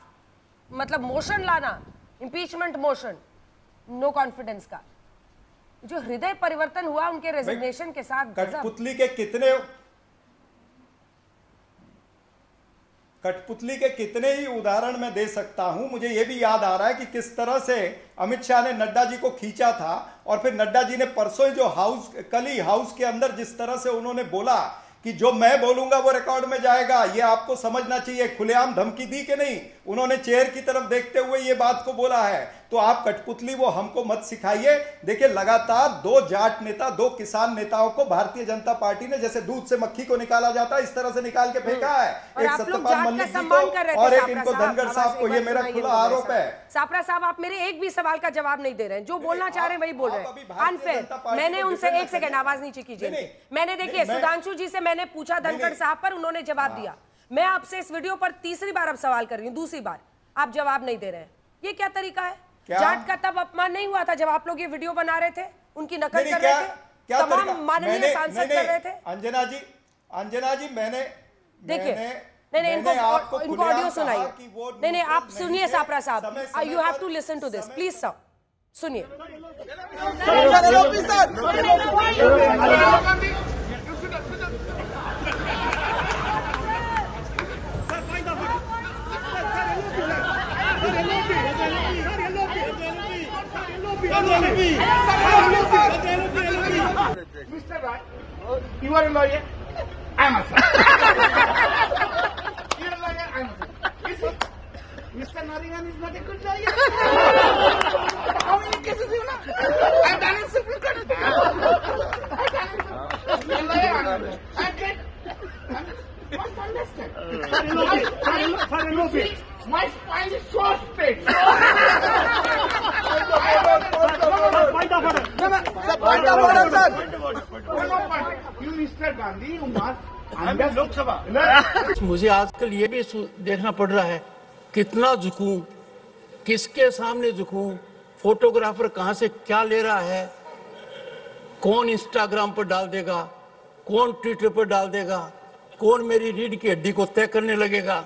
मतलब मोशन लाना, इंपीचमेंट मोशन, नो कॉन्फिडेंस का, जो हृदय परिवर्तन हुआ उनके रेजिग्नेशन के साथ। कठपुतली के कितने ही उदाहरण मैं दे सकता हूं। मुझे यह भी याद आ रहा है कि किस तरह से अमित शाह ने नड्डा जी को खींचा था और फिर नड्डा जी ने परसों जो कल ही हाउस के अंदर जिस तरह से उन्होंने बोला कि जो मैं बोलूंगा वो रिकॉर्ड में जाएगा। ये आपको समझना चाहिए। खुलेआम धमकी दी कि नहीं, उन्होंने चेयर की तरफ देखते हुए ये बात को बोला है। तो आप कठपुतली वो हमको मत सिखाइए। देखिए लगातार 2 जाट नेता, 2 किसान नेताओं को भारतीय जनता पार्टी ने जैसे दूध से मक्खी को निकाला जाता है इस तरह से निकाल के फेंका है। एक सत्यपाल मलिक जी को और एक इनको धनगर साहब को, ये मेरा खुला आरोप है। सापरा साहब, आप मेरे एक भी सवाल का जवाब नहीं दे रहे हैं, जो बोलना चाह रहे हैं वही बोल रहे हैं। अनफेयर। मैंने उनसे, एक सेकंड आवाज नीचे कीजिए। मैंने देखिए सुधांशु जी से मैंने पूछा धनखड़ साहब पर, उन्होंने जवाब दिया। मैं आपसे इस वीडियो पर तीसरी बार अब सवाल कर रही हूँ, दूसरी बार आप जवाब नहीं दे रहे हैं। ये क्या तरीका है? जाट का तब अपमान नहीं हुआ था जब आप लोग ये वीडियो बना रहे थे, उनकी नकल कर रहे थे, तमाम माननीय सांसद कर रहे थे? अंजना जी मैंने देखिए, नहीं इनको ऑडियो सुनाइए। नहीं आप सुनिए सापरा साहब, you have to listen to this please sir, सुनिए। Mr. Rai, you are a lawyer. I am a lawyer. You are a lawyer. I am a lawyer. Mr. Nariman is not a good lawyer. How many cases you know? I have done in Supreme Court. I have done in Supreme Court. You are a lawyer. I am great. Must understand. My spine is so straight. मुझे आजकल ये भी देखना पड़ रहा है कितना झुकूं, किसके सामने झुकूं, फोटोग्राफर कहां से क्या ले रहा है, कौन इंस्टाग्राम पर डाल देगा, कौन ट्विटर पर डाल देगा, कौन मेरी रीढ़ की हड्डी को तय करने लगेगा।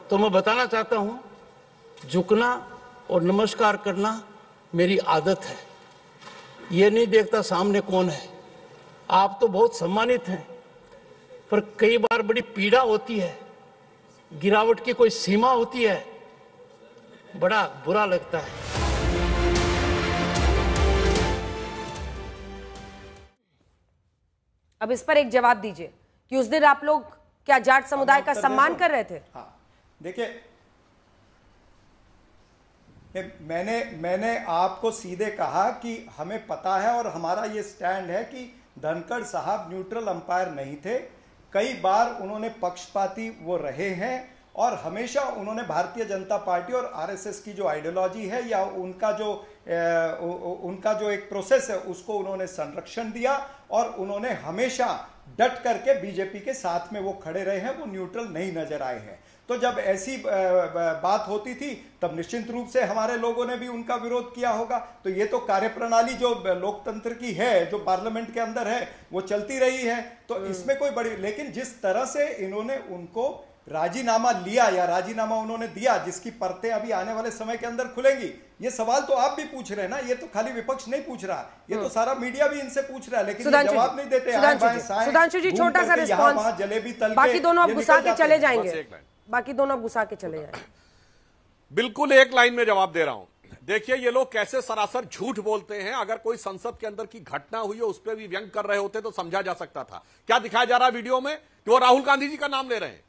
तो मैं बताना चाहता हूं झुकना और नमस्कार करना मेरी आदत है। ये नहीं देखता सामने कौन है। आप तो बहुत सम्मानित हैं, पर कई बार बड़ी पीड़ा होती है, गिरावट की कोई सीमा होती है, बड़ा बुरा लगता है। अब इस पर एक जवाब दीजिए कि उस दिन आप लोग क्या जाट समुदाय का सम्मान कर रहे थे? हाँ, देखिए मैंने आपको सीधे कहा कि हमें पता है और हमारा ये स्टैंड है कि धनखड़ साहब न्यूट्रल अंपायर नहीं थे। कई बार उन्होंने पक्षपाती वो रहे हैं और हमेशा उन्होंने भारतीय जनता पार्टी और आरएसएस की जो आइडियोलॉजी है या उनका जो एक प्रोसेस है उसको उन्होंने संरक्षण दिया और उन्होंने हमेशा डट करके बीजेपी के साथ में वो खड़े रहे हैं, वो न्यूट्रल नहीं नजर आए हैं। तो जब ऐसी बात होती थी तब निश्चित रूप से हमारे लोगों ने भी उनका विरोध किया होगा। तो ये तो कार्यप्रणाली जो लोकतंत्र की है, जो पार्लियामेंट के अंदर है, वो चलती रही है। तो इसमें कोई बड़ी, लेकिन जिस तरह से इन्होंने उनको राजीनामा लिया या राजीनामा उन्होंने दिया, जिसकी परतें अभी आने वाले समय के अंदर खुलेंगी, ये सवाल तो आप भी पूछ रहे हैं ना, ये तो खाली विपक्ष नहीं पूछ रहा, ये तो सारा मीडिया भी इनसे पूछ रहा है, लेकिन ये जवाब नहीं देते। सुधांशु जी छोटा सा रिस्पॉन्स, जलेबी तल बाकी दोनों अब घुसा के चले जाएंगे, बाकी दोनों घुसा के चले जाएंगे। बिल्कुल एक लाइन में जवाब दे रहा हूं। देखिए ये लोग कैसे सरासर झूठ बोलते हैं। अगर कोई संसद के अंदर की घटना हुई हो उस पर भी व्यंग कर रहे होते तो समझा जा सकता था। क्या दिखाया जा रहा है वीडियो में कि वो राहुल गांधी जी का नाम ले रहे हैं।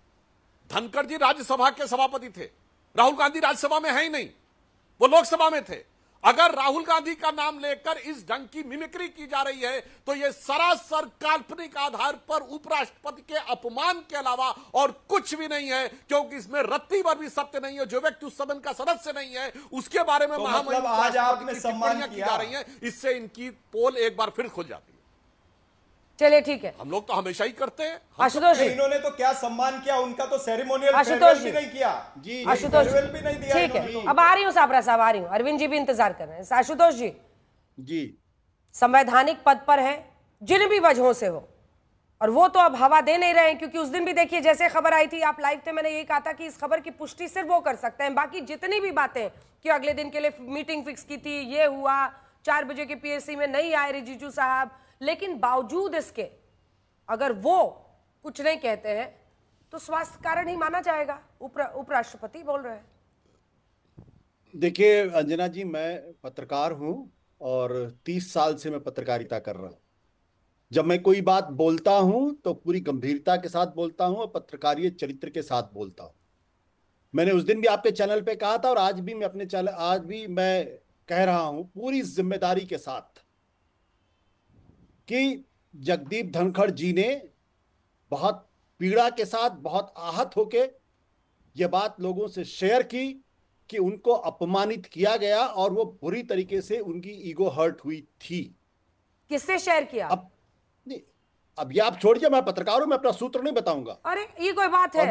धनखड़ जी राज्यसभा के सभापति थे, राहुल गांधी राज्यसभा में है ही नहीं, वो लोकसभा में थे। अगर राहुल गांधी का नाम लेकर इस ढंग की मिमिक्री की जा रही है तो यह सरासर काल्पनिक आधार पर उपराष्ट्रपति के अपमान के अलावा और कुछ भी नहीं है, क्योंकि इसमें रत्ती भर भी सत्य नहीं है। जो व्यक्ति उस सदन का सदस्य नहीं है उसके बारे में मतलब आज आपने सम्मान की जा रही है, इससे इनकी पोल एक बार फिर खुल जाती है। चलिए ठीक है, हम लोग तो हमेशा ही करते हैं। आशुतोष जी, इन्होंने तो क्या सम्मान किया, उनका तो सेरेमोनियल आशुतोष भी नहीं किया जी, आशुतोष भी नहीं दिया। ठीक है, अब आ रही हूं साबरा साहब, आ रही हूं। अरविंद जी भी इंतजार कर रहे हैं। आशुतोष जी संवैधानिक पद पर हैं जिन भी वजहों से हो, और वो तो अब हवा दे नहीं रहे हैं, क्योंकि उस दिन भी देखिए जैसे खबर आई थी, आप लाइव थे, मैंने यही कहा था कि इस खबर की पुष्टि सिर्फ वो कर सकते हैं। बाकी जितनी भी बातें कि अगले दिन के लिए मीटिंग फिक्स की थी, ये हुआ, 4 बजे के पीएससी में नहीं आए रिजिजू साहब, लेकिन बावजूद इसके अगर वो कुछ नहीं कहते हैं तो स्वास्थ्य कारण ही माना जाएगा। उपराष्ट्रपति बोल रहे हैं। देखिए अंजना जी, मैं पत्रकार हूं और 30 साल से मैं पत्रकारिता कर रहा हूं। जब मैं कोई बात बोलता हूं तो पूरी गंभीरता के साथ बोलता हूं और पत्रकारीय चरित्र के साथ बोलता हूं। मैंने उस दिन भी आपके चैनल पे कहा था और आज भी मैं अपने चैनल, आज भी मैं कह रहा हूं पूरी जिम्मेदारी के साथ कि जगदीप धनखड़ जी ने बहुत पीड़ा के साथ, बहुत आहत होके यह बात लोगों से शेयर की कि उनको अपमानित किया गया और वो बुरी तरीके से उनकी ईगो हर्ट हुई थी। किससे शेयर किया? अब ये आप छोड़िए, मैं पत्रकार हूं, मैं अपना सूत्र नहीं बताऊंगा। अरे ये कोई बात है?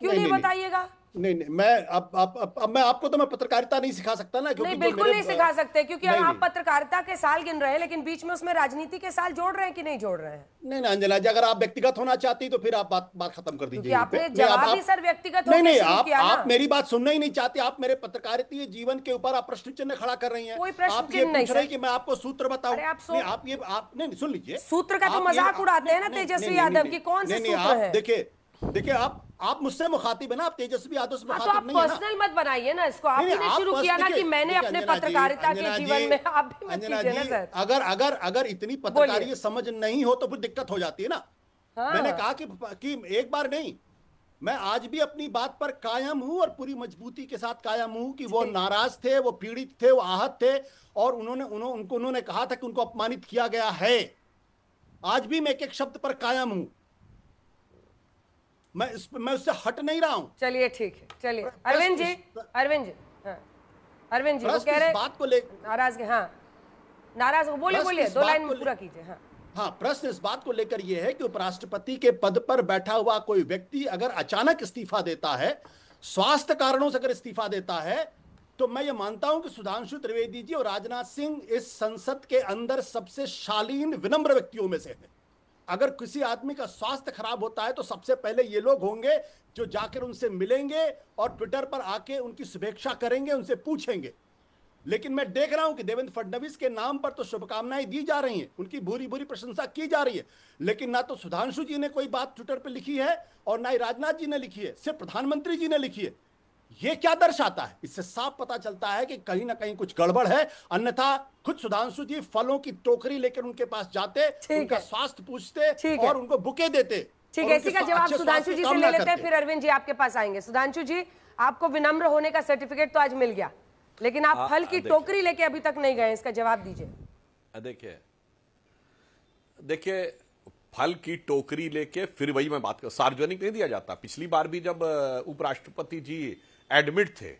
क्यों नहीं बताइएगा? नहीं, मैं अब मैं आपको तो मैं पत्रकारिता नहीं सिखा सकता ना, क्योंकि नहीं, बिल्कुल नहीं सिखा सकते, क्योंकि आप पत्रकारिता के साल गिन रहे हैं, लेकिन बीच में उसमें राजनीति के साल जोड़ रहे हैं कि नहीं जोड़ रहे हैं? नहीं अंजना जी, अगर आप व्यक्तिगत होना चाहती तो फिर आप बात खत्म कर दीजिए। आपने जवाब ही सर व्यक्तिगत नहीं, आप मेरी बात सुनना ही नहीं चाहती। आप मेरे पत्रकारिता जीवन के ऊपर आप प्रश्न चिन्ह खड़ा कर रही हैं। कोई प्रश्न चिन्ह नहीं है कि मैं आपको सूत्र बताऊं। आप नहीं सुन लीजिए, सूत्र का तो मजाक उड़ाते हैं ना तेजस्वी यादव की, कौन से सूत्र है? देखिए आप मुझसे मुखातिब है ना, आप तेजस्वी यादव से मुखातिब नहीं है ना। पर्सनल मत बनाइए ना इसको, आपने शुरू किया ना कि मैंने अपने पत्रकारिता के जीवन में, आप भी मत कीजिए ना सर। अगर इतनी पत्रकारिता समझ नहीं हो तो फिर दिक्कत हो जाती है ना। मैंने कहा कि एक बार नहीं, मैं आज भी अपनी बात पर कायम हूं और पूरी मजबूती के साथ कायम हूं कि वो नाराज थे, वो पीड़ित थे, वो आहत थे और उन्होंने कहा था कि उनको अपमानित किया गया है। आज भी मैं एक शब्द पर कायम हूं, मैं उससे हट नहीं रहा हूं। चलिए ठीक है, चलिए अरविंद जी वो कह रहे बात को ले नाराज के, हाँ नाराज हो, बोलिए 2 लाइन में पूरा कीजिए। हाँ, प्रश्न इस बात को लेकर यह है कि उपराष्ट्रपति के पद पर बैठा हुआ कोई व्यक्ति अगर अचानक इस्तीफा देता है, स्वास्थ्य कारणों से अगर इस्तीफा देता है, तो मैं ये मानता हूं कि सुधांशु त्रिवेदी जी और राजनाथ सिंह इस संसद के अंदर सबसे शालीन विनम्र व्यक्तियों में से है। अगर किसी आदमी का स्वास्थ्य खराब होता है तो सबसे पहले ये लोग होंगे जो जाकर उनसे मिलेंगे और ट्विटर पर आके उनकी शुभेच्छा करेंगे, उनसे पूछेंगे। लेकिन मैं देख रहा हूं कि देवेंद्र फडणवीस के नाम पर तो शुभकामनाएं दी जा रही हैं, उनकी भूरी भूरी प्रशंसा की जा रही है, लेकिन ना तो सुधांशु जी ने कोई बात ट्विटर पर लिखी है और ना ही राजनाथ जी ने लिखी है, सिर्फ प्रधानमंत्री जी ने लिखी है। ये क्या दर्शाता है? इससे साफ पता चलता है कि कहीं ना कहीं कुछ गड़बड़ है। अन्यथा खुद सुधांशु जी फलों की टोकरी लेकर उनके पास जाते, उनका स्वास्थ्य पूछते और उनको बुके देते। ठीक है, इसी का जवाब सुधांशु जी से ले लेते हैं, फिर अरविंद जी आपके पास आएंगे। सुधांशु जी, आपको विनम्र होने का सर्टिफिकेट तो आज मिल गया, लेकिन आप फल की टोकरी लेके अभी तक नहीं गए, इसका जवाब दीजिए। देखिए फल की टोकरी लेके फिर वही मैं बात कर, सार्वजनिक नहीं दिया जाता। पिछली बार भी जब उपराष्ट्रपति जी एडमिट थे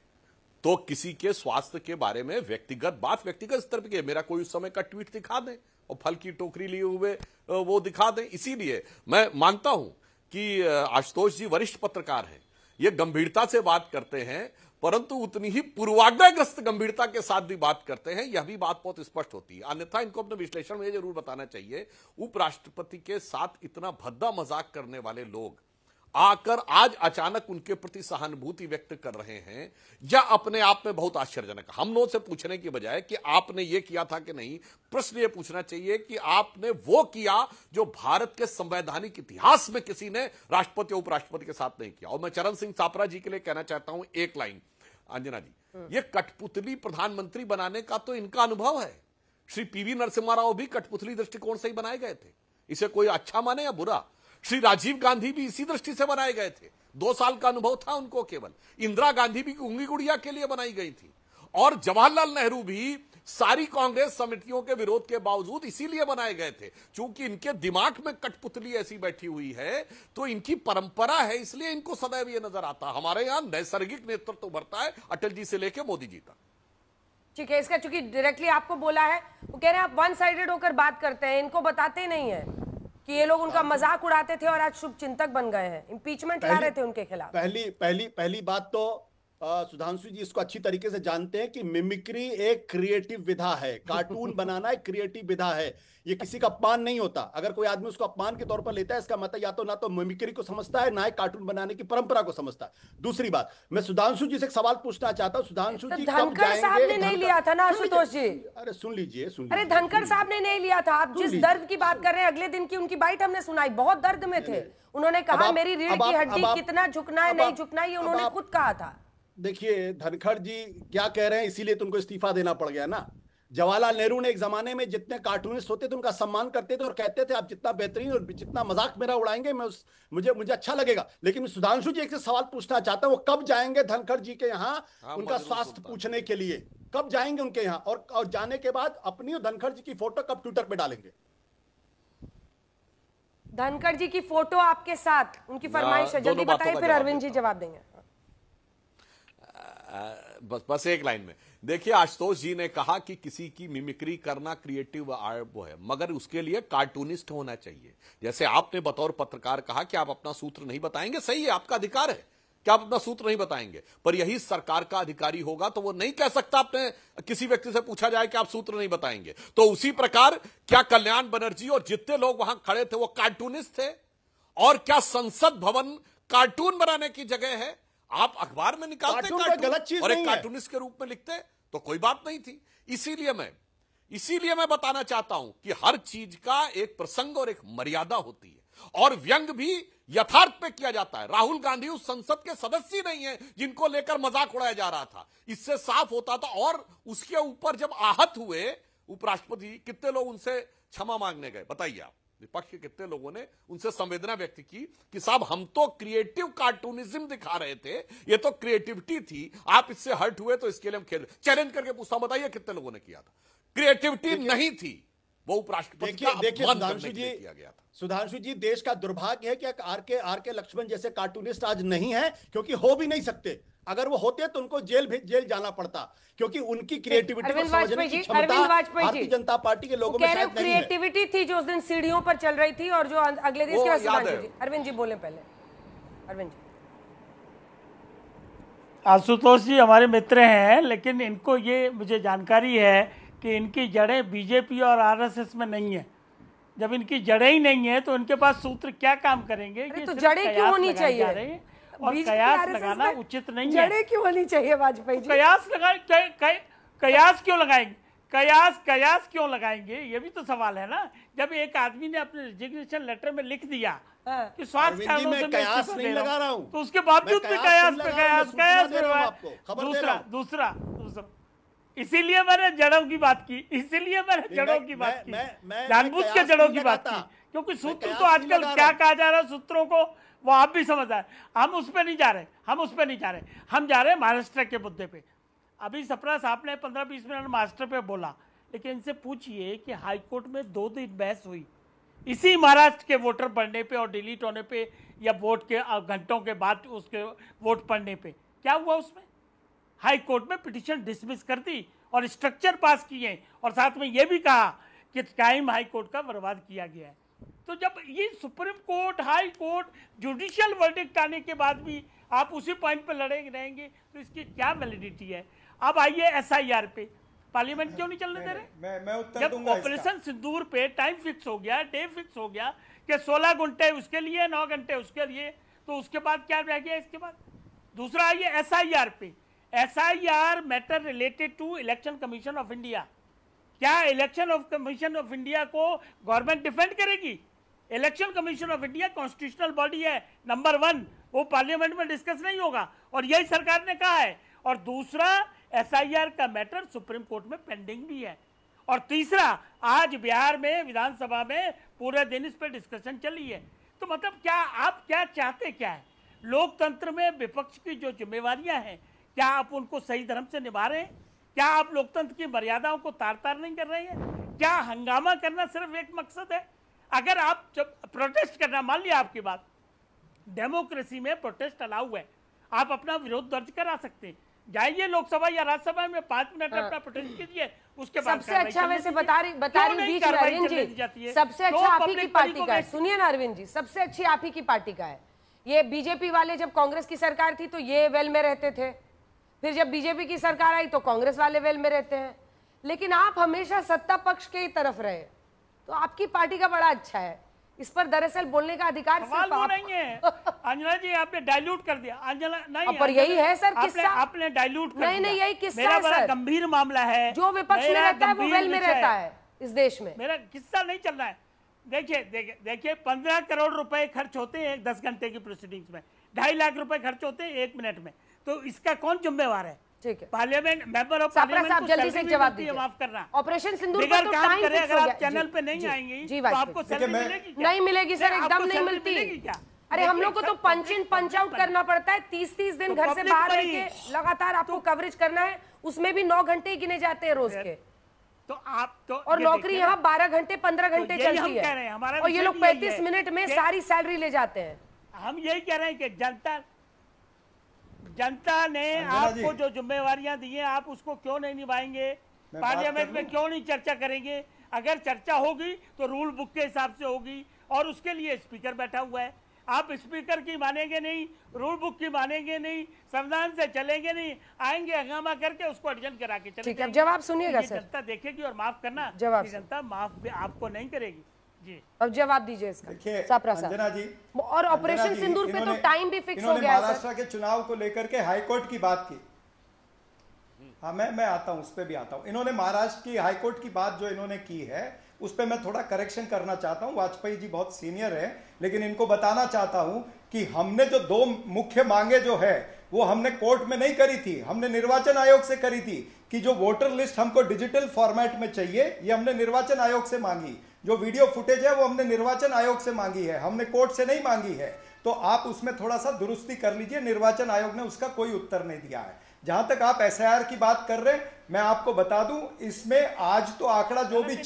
तो किसी के स्वास्थ्य के बारे में व्यक्तिगत स्तर पे, मेरा कोई उस समय का ट्वीट दिखा दें और फल की टोकरी लिए हुए वो दिखा दें। इसीलिए मैं मानता हूं कि आशुतोष जी वरिष्ठ पत्रकार हैं, ये गंभीरता से बात करते हैं, परंतु उतनी ही पूर्वाग्रहग्रस्त गंभीरता के साथ भी बात करते हैं। यह भी बात बहुत स्पष्ट होती है। अन्यथा इनको अपने विश्लेषण में जरूर बताना चाहिए, उपराष्ट्रपति के साथ इतना भद्दा मजाक करने वाले लोग आकर आज अचानक उनके प्रति सहानुभूति व्यक्त कर रहे हैं, या अपने आप में बहुत आश्चर्यजनक। हम लोगों से पूछने की बजाय कि आपने ये किया था कि नहीं, प्रश्न ये पूछना चाहिए कि आपने वो किया जो भारत के संवैधानिक इतिहास में किसी ने राष्ट्रपति और उपराष्ट्रपति के साथ नहीं किया। और मैं चरण सिंह सापरा जी के लिए कहना चाहता हूं एक लाइन, अंजना जी, ये कठपुतली प्रधानमंत्री बनाने का तो इनका अनुभव है। श्री पीवी नरसिम्हा राव भी कठपुतली दृष्टिकोण से ही बनाए गए थे, इसे कोई अच्छा माने या बुरा। श्री राजीव गांधी भी इसी दृष्टि से बनाए गए थे, 2 साल का अनुभव था उनको केवल। इंदिरा गांधी भी उंगली गुड़िया के लिए बनाई गई थी, और जवाहरलाल नेहरू भी सारी कांग्रेस समितियों के विरोध के बावजूद इसीलिए बनाए गए थे, क्योंकि इनके दिमाग में कठपुतली ऐसी बैठी हुई है, तो इनकी परंपरा है, इसलिए इनको सदैव ये नजर आता। हमारे यहां नैसर्गिक नेतृत्व उभरता है, अटल जी से लेकर मोदी जी तक। ठीक है, इसका चूंकि डायरेक्टली आपको बोला है, वो कह रहे हैं आप वन साइडेड होकर बात करते हैं, इनको बताते नहीं है कि ये लोग उनका मजाक उड़ाते थे और आज शुभ चिंतक बन गए हैं, इंपीचमेंट ला रहे थे उनके खिलाफ। पहली बात तो सुधांशु जी इसको अच्छी तरीके से जानते हैं कि मिमिक्री एक क्रिएटिव विधा है, कार्टून बनाना एक क्रिएटिव विधा है, ये किसी का अपमान नहीं होता। अगर कोई आदमी उसको अपमान के तौर पर लेता है, इसका मतलब या तो ना तो मिमिक्री को समझता है, ना ही कार्टून बनाने की परंपरा को समझता है। दूसरी बात, मैं सुधांशु जी से एक सवाल पूछना चाहता हूं। सुधांशु जी धनखड़ साहब ने नहीं लिया था ना आशुतोष जी? अरे सुन लीजिए। अरे धनखड़ साहब ने नहीं लिया था। आप जिस दर्द की बात कर रहे हैं, अगले दिन की उनकी बाइट हमने सुनाई, बहुत दर्द में थे। उन्होंने कहा मेरी रीढ़ की हड्डी कितना झुकना है, नहीं झुकना है, ये उन्होंने खुद कहा था। देखिए धनखड़ जी क्या कह रहे हैं, इसीलिए तुमको इस्तीफा देना पड़ गया ना। जवाहरलाल नेहरू ने एक जमाने में जितने कार्टूनिस्ट होते थे उनका सम्मान करते थे और कहते थे आप जितना बेहतरीन और जितना मजाक मेरा उड़ाएंगे मुझे अच्छा लगेगा। लेकिन मैं सुधांशु जी एक से सवाल पूछना चाहता हूं, वो कब जाएंगे धनखड़ जी के यहाँ उनका स्वास्थ्य पूछने के लिए? कब जाएंगे उनके यहाँ? और जाने के बाद अपनी और धनखड़ जी की फोटो कब ट्विटर पे डालेंगे? धनखड़ जी की फोटो आपके साथ, उनकी फरमाइश है, जल्दी बताइए, फिर अरविंद जी जवाब देंगे। बस एक लाइन में देखिए, आशुतोष जी ने कहा कि किसी की मिमिक्री करना क्रिएटिव वो है, मगर उसके लिए कार्टूनिस्ट होना चाहिए। जैसे आपने बतौर पत्रकार कहा कि आप अपना सूत्र नहीं बताएंगे, सही है, आपका अधिकार है कि आप अपना सूत्र नहीं बताएंगे, पर यही सरकार का अधिकारी होगा तो वो नहीं कह सकता अपने किसी व्यक्ति से पूछा जाए कि आप सूत्र नहीं बताएंगे। तो उसी प्रकार क्या कल्याण बनर्जी और जितने लोग वहां खड़े थे वो कार्टूनिस्ट थे? और क्या संसद भवन कार्टून बनाने की जगह है? आप अखबार में निकालते कार्टून गलत चीज और एक नहीं कार्टूनिस्ट के रूप में लिखते तो कोई बात नहीं थी। इसीलिए मैं बताना चाहता हूं कि हर चीज का एक प्रसंग और एक मर्यादा होती है, और व्यंग भी यथार्थ पे किया जाता है। राहुल गांधी उस संसद के सदस्य नहीं है जिनको लेकर मजाक उड़ाया जा रहा था, इससे साफ होता था। और उसके ऊपर जब आहत हुए उपराष्ट्रपति, कितने लोग उनसे क्षमा मांगने गए? बताइए आप, विपक्ष के कितने लोगों ने उनसे संवेदना व्यक्त की कि साहब हम तो क्रिएटिव कार्टूनिज्म दिखा रहे थे, ये तो क्रिएटिविटी थी, आप इससे हर्ट हुए तो इसके लिए हम खेल चैलेंज करके पूछता हूं, बताइए कितने लोगों ने किया था? क्रिएटिविटी नहीं थी, वो उपराष्ट्रपति का अपमान करने के लिए किया गया था। सुधांशु जी, देश का दुर्भाग्य है कि आर के लक्ष्मण जैसे कार्टूनिस्ट आज नहीं है, क्योंकि हो भी नहीं सकते। अगर वो होते तो उनको जेल जाना पड़ता, क्योंकि उनकी क्रिएटिविटी को समझने की क्षमता भारतीय जनता पार्टी के लोगों में शायद नहीं है। क्रिएटिविटी थी जो उस दिन सीढ़ियों पर चल रही थी, और जो अगले दिन अरविंद जी बोले पहले। अरविंद जी, आशुतोष जी हमारे मित्र हैं, लेकिन इनको ये मुझे जानकारी है कि इनकी जड़ें बीजेपी और आरएसएस में नहीं है। जब इनकी जड़ें ही नहीं है तो इनके पास सूत्र क्या काम करेंगे? तो जड़ें क्यों होनी चाहिए? और कयास लगाना उचित नहीं है। जड़ें क्यों होनी चाहिए वाजपेयी जी? कयास क्यों लगाएंगे? कयास क्यों लगाएंगे, ये भी तो सवाल है ना। जब एक आदमी ने अपने रिजिग्नेशन लेटर में लिख दिया कि स्वास्थ्य कारणों से मैं कयास नहीं लगा रहा हूं, तो उसके बावजूद भी कयास दूसरा इसीलिए मैंने जड़ों की बात की, जानबूझ के जड़ों की बात की, क्योंकि सूत्र तो आजकल क्या कहा जा रहा है सूत्रों को, वो आप भी समझ आए। हम उस पर नहीं जा रहे, हम जा रहे हैं महाराष्ट्र के मुद्दे पे। अभी सपना साहब ने 15-20 मिनट महाराष्ट्र पे बोला, लेकिन इनसे पूछिए कि हाईकोर्ट में 2 दिन बहस हुई इसी महाराष्ट्र के वोटर पढ़ने पे और डिलीट होने पे, या वोट के घंटों के बाद उसके वोट पढ़ने पे। क्या हुआ उसमें? हाई कोर्ट में पिटीशन डिसमिस कर दी और स्ट्रक्चर पास किए, और साथ में यह भी कहा कि टाइम हाई कोर्ट का बर्बाद किया गया है। तो जब ये supreme court, high court, judicial verdict आने के बाद भी आप उसी पॉइंट पर लड़े रहेंगे तो इसकी क्या वैलिडिटी है? अब आइए एसआईआर पे, पार्लियामेंट क्यों नहीं चलने दे रहे? मैं उत्तर जब दूंगा। ऑपरेशन सिंदूर पे टाइम फिक्स हो गया, डे फिक्स हो गया कि 16 घंटे उसके लिए, 9 घंटे उसके लिए, तो उसके बाद क्या रह गया? इसके बाद दूसरा आइए एसआईआर पे। SIR matter related to election commission of India. क्या इलेक्शन कमीशन ऑफ इंडिया को गवर्नमेंट डिफेंड करेगी? Election commission of India constitutional body है, नंबर 1, वो पार्लियामेंट में डिस्कस नहीं होगा, और यही सरकार ने कहा है। और दूसरा, एसआईआर का मैटर सुप्रीम कोर्ट में पेंडिंग भी है। और तीसरा, आज बिहार में विधानसभा में पूरे दिन इस पर डिस्कशन चली है। तो मतलब क्या आप क्या चाहते क्या है? लोकतंत्र में विपक्ष की जो जिम्मेवारियां हैं, क्या आप उनको सही ढंग से निभा रहे हैं? क्या आप लोकतंत्र की मर्यादाओं को तार तार नहीं कर रहे हैं? क्या हंगामा करना सिर्फ एक मकसद है? अगर आप जब प्रोटेस्ट करना, मान लिया आपकी बात, डेमोक्रेसी में प्रोटेस्ट अलाउ है, आप अपना विरोध दर्ज करा सकते हैं, जाइए लोकसभा या राज्यसभा में 5 मिनट अपना प्रोटेस्ट कीजिए, उसके बाद सबसे अच्छा वैसे बता रही बीच में अरविंद जी, सबसे अच्छा आप ही की पार्टी का है। सुनिए ना अरविंद जी, सबसे अच्छी आप ही की पार्टी का है। ये बीजेपी वाले जब कांग्रेस की सरकार थी तो ये वेल में रहते थे, फिर जब बीजेपी की सरकार आई तो कांग्रेस वाले वेल में रहते हैं, लेकिन आप हमेशा सत्ता पक्ष के ही तरफ रहे, तो आपकी पार्टी का बड़ा अच्छा है। इस पर दरअसल बोलने का अधिकार सिर्फ आप नहीं है। अंजना जी आपने डाइल्यूट कर दिया। अंजना नहीं, पर यही है सर किस्सा, आपने डाइल्यूट कर दिया। नहीं यही किस्सा मेरा है बड़ा सर, गंभीर मामला है। जो विपक्ष में रहता है वो वेल में रहता है इस देश में। मेरा किस्सा नहीं चल रहा है। देखिए 15 करोड़ रुपए खर्च होते हैं 10 घंटे की प्रोसीडिंग्स में, 2.5 लाख रुपए खर्च होते हैं 1 मिनट में, तो इसका कौन जिम्मेवार है? ठीक है, parliament member of Sapra parliament साहब जल्दी से जवाब दीजिए। माफ करना, ऑपरेशन सिंदूर बिगड़ पर तो काम टाइम करे, फिक्स अगर हो आप गया। चैनल पे नहीं आएंगी जी तो आपको सैलरी मिलेगी क्या? नहीं मिलेगी सर, आपको एकदम नहीं सैलरी मिलती। मिलेगी क्या? अरे हम लोग को तो पंच इन पंच आउट करना पड़ता है, 30-30 दिन तो घर से public बाहर पर रह ही- के लगातार आपको कवरेज करना है, उसमें भी 9 घंटे ही गिने जाते हैं रोज के। तो आप तो और ये नौकरी देखिए यहाँ ना, 12 घंटे 15 तो घंटे यही हम चलती कह रहे हैं, है, हमारा और ये विषय लोग भी यही 35 है मिनट में कि- सारी सैलरी ले जाते हैं। हम यही कह रहे हैं कि जनता ने आपको जो जिम्मेवारियां दी हैं आप उसको क्यों नहीं निभाएंगे? पार्लियामेंट में क्यों नहीं चर्चा करेंगे? अगर चर्चा होगी तो रूल बुक के हिसाब से होगी, और उसके लिए स्पीकर बैठा हुआ है। आप स्पीकर की मानेंगे नहीं, रूल बुक की मानेंगे नहीं, संविधान से चलेंगे नहीं, आएंगे हंगामा करके उसको एडजन करा के चले ठीक है, अब जाएंगे। जवाब सुनिएगा ये सर। जनता देखेगी और माफ करना, जवाब ये जनता माफ भी आपको नहीं करेगी। जी अब जवाब दीजिए इसका सापरा साहब। अंजना जी, और ऑपरेशन अंजना जी, सिंदूर पे तो इन्होंने- टाइम भी फिक्स हो इन्होंने गया है सर। महाराष्ट्र के चुनाव को लेकर के हाईकोर्ट की बात की। हाँ, मैं आता हूं, उस पर भी आता हूं। इन्होंने महाराष्ट्र की हाईकोर्ट की बात जो इन्होंने की है उस पर मैं थोड़ा करेक्शन करना चाहता हूं। वाजपेयी जी बहुत सीनियर है, लेकिन इनको बताना चाहता हूं कि हमने जो 2 मुख्य मांगे जो है वो हमने कोर्ट में नहीं करी थी, हमने निर्वाचन आयोग से करी थी कि जो वोटर लिस्ट हमको डिजिटल फॉर्मेट में चाहिए, ये हमने निर्वाचन आयोग से मांगी। जो वीडियो फुटेज है वो हमने निर्वाचन आयोग से मांगी है, हमने कोर्ट से नहीं मांगी है। तो आप उसमें थोड़ा सा दुरुस्ती कर लीजिए, निर्वाचन आयोग ने उसका कोई उत्तर नहीं दिया है। जहां तक आप SIR की बात कर रहे हैं, मैं आपको बता दूं, इसमें आज तो आंकड़ा जो भी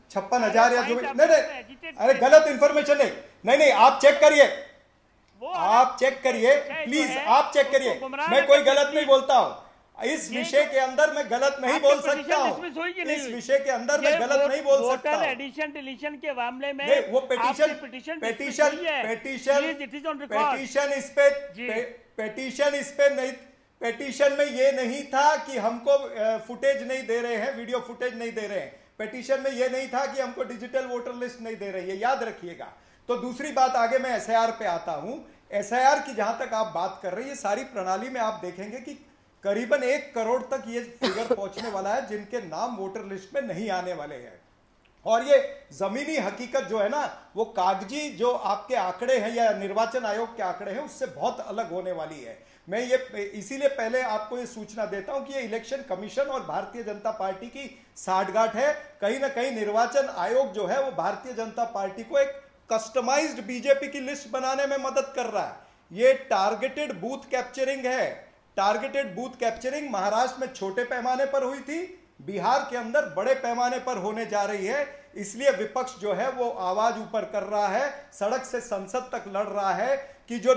56,000 या जो भी नहीं, अरे गलत इंफॉर्मेशन है। नहीं, आप चेक करिए, आप चेक करिए प्लीज, आप चेक करिए। मैं कोई गलत नहीं बोलता हूं, इस विषय के अंदर मैं गलत नहीं बोल सकता हूं, इस विषय के अंदर मैं गलत नहीं बोल सकता हूं। एडिशन डिलीशन के मामले में वो पेटिशन इस पे नहीं, पेटिशन में ये नहीं था कि हमको फुटेज नहीं दे रहे हैं, वीडियो फुटेज नहीं दे रहे हैं। पेटिशन में ये नहीं था कि हमको डिजिटल वोटर लिस्ट नहीं दे रही है, याद रखिएगा। तो दूसरी बात, आगे मैं SIR पे आता हूं। SIR की जहां तक आप बात कर रही है, सारी प्रणाली में आप देखेंगे कि करीबन 1 करोड़ तक ये फिगर पहुंचने वाला है जिनके नाम वोटर लिस्ट में नहीं आने वाले हैं। और ये जमीनी हकीकत जो है ना, वो कागजी जो आपके आंकड़े हैं या निर्वाचन आयोग के आंकड़े हैं उससे बहुत अलग होने वाली है। मैं ये इसीलिए पहले आपको ये सूचना देता हूं कि ये इलेक्शन कमीशन और भारतीय जनता पार्टी की साठगांठ है। कहीं ना कहीं निर्वाचन आयोग जो है वो भारतीय जनता पार्टी को एक कस्टमाइज्ड बीजेपी की लिस्ट बनाने में मदद कर रहा है। ये टारगेटेड बूथ कैप्चरिंग है। टारगेटेड बूथ कैप्चरिंग महाराष्ट्र में छोटे पैमाने पर हुई थी, बिहार के अंदर बड़े पैमाने पर होने जा रही है। इसलिए विपक्ष जो है वो आवाज ऊपर कर रहा है, सड़क से संसद तक लड़ रहा है कि जो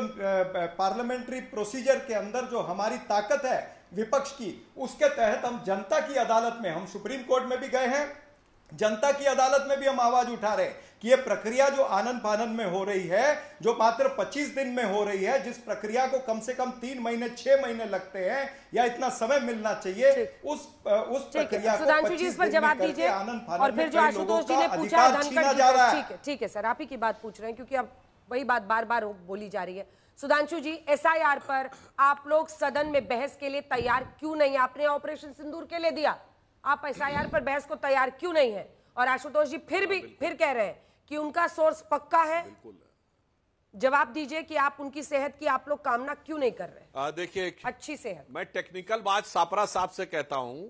पार्लियामेंट्री प्रोसीजर के अंदर जो हमारी ताकत है विपक्ष की, उसके तहत हम जनता की अदालत में, हम सुप्रीम कोर्ट में भी गए हैं, जनता की अदालत में भी हम आवाज उठा रहे हैं कि ये प्रक्रिया जो आनन फानन में हो रही है, जो मात्र 25 दिन में हो रही है, जिस प्रक्रिया को कम से कम 3 महीने 6 महीने लगते हैं या इतना समय मिलना चाहिए, उस प्रक्रिया को 25 दिन में करके आनन फानन में कई लोगों का अधिकार छीना जा रहा है। ठीक है सर, आप ही की बात पूछ रहे हैं क्योंकि अब वही बात बार बार बोली जा रही है। सुधांशु जी, SIR पर आप लोग सदन में बहस के लिए तैयार क्यों नहीं? आपने ऑपरेशन सिंदूर के लिए दिया, आप SIR पर बहस को तैयार क्यों नहीं है? और आशुतोष जी फिर कह रहे हैं कि उनका सोर्स पक्का है। जवाब दीजिए कि आप उनकी सेहत की आप लोग कामना क्यों नहीं कर रहे? देखिए, अच्छी सेहत। मैं टेक्निकल बात सापरा साहब से कहता हूं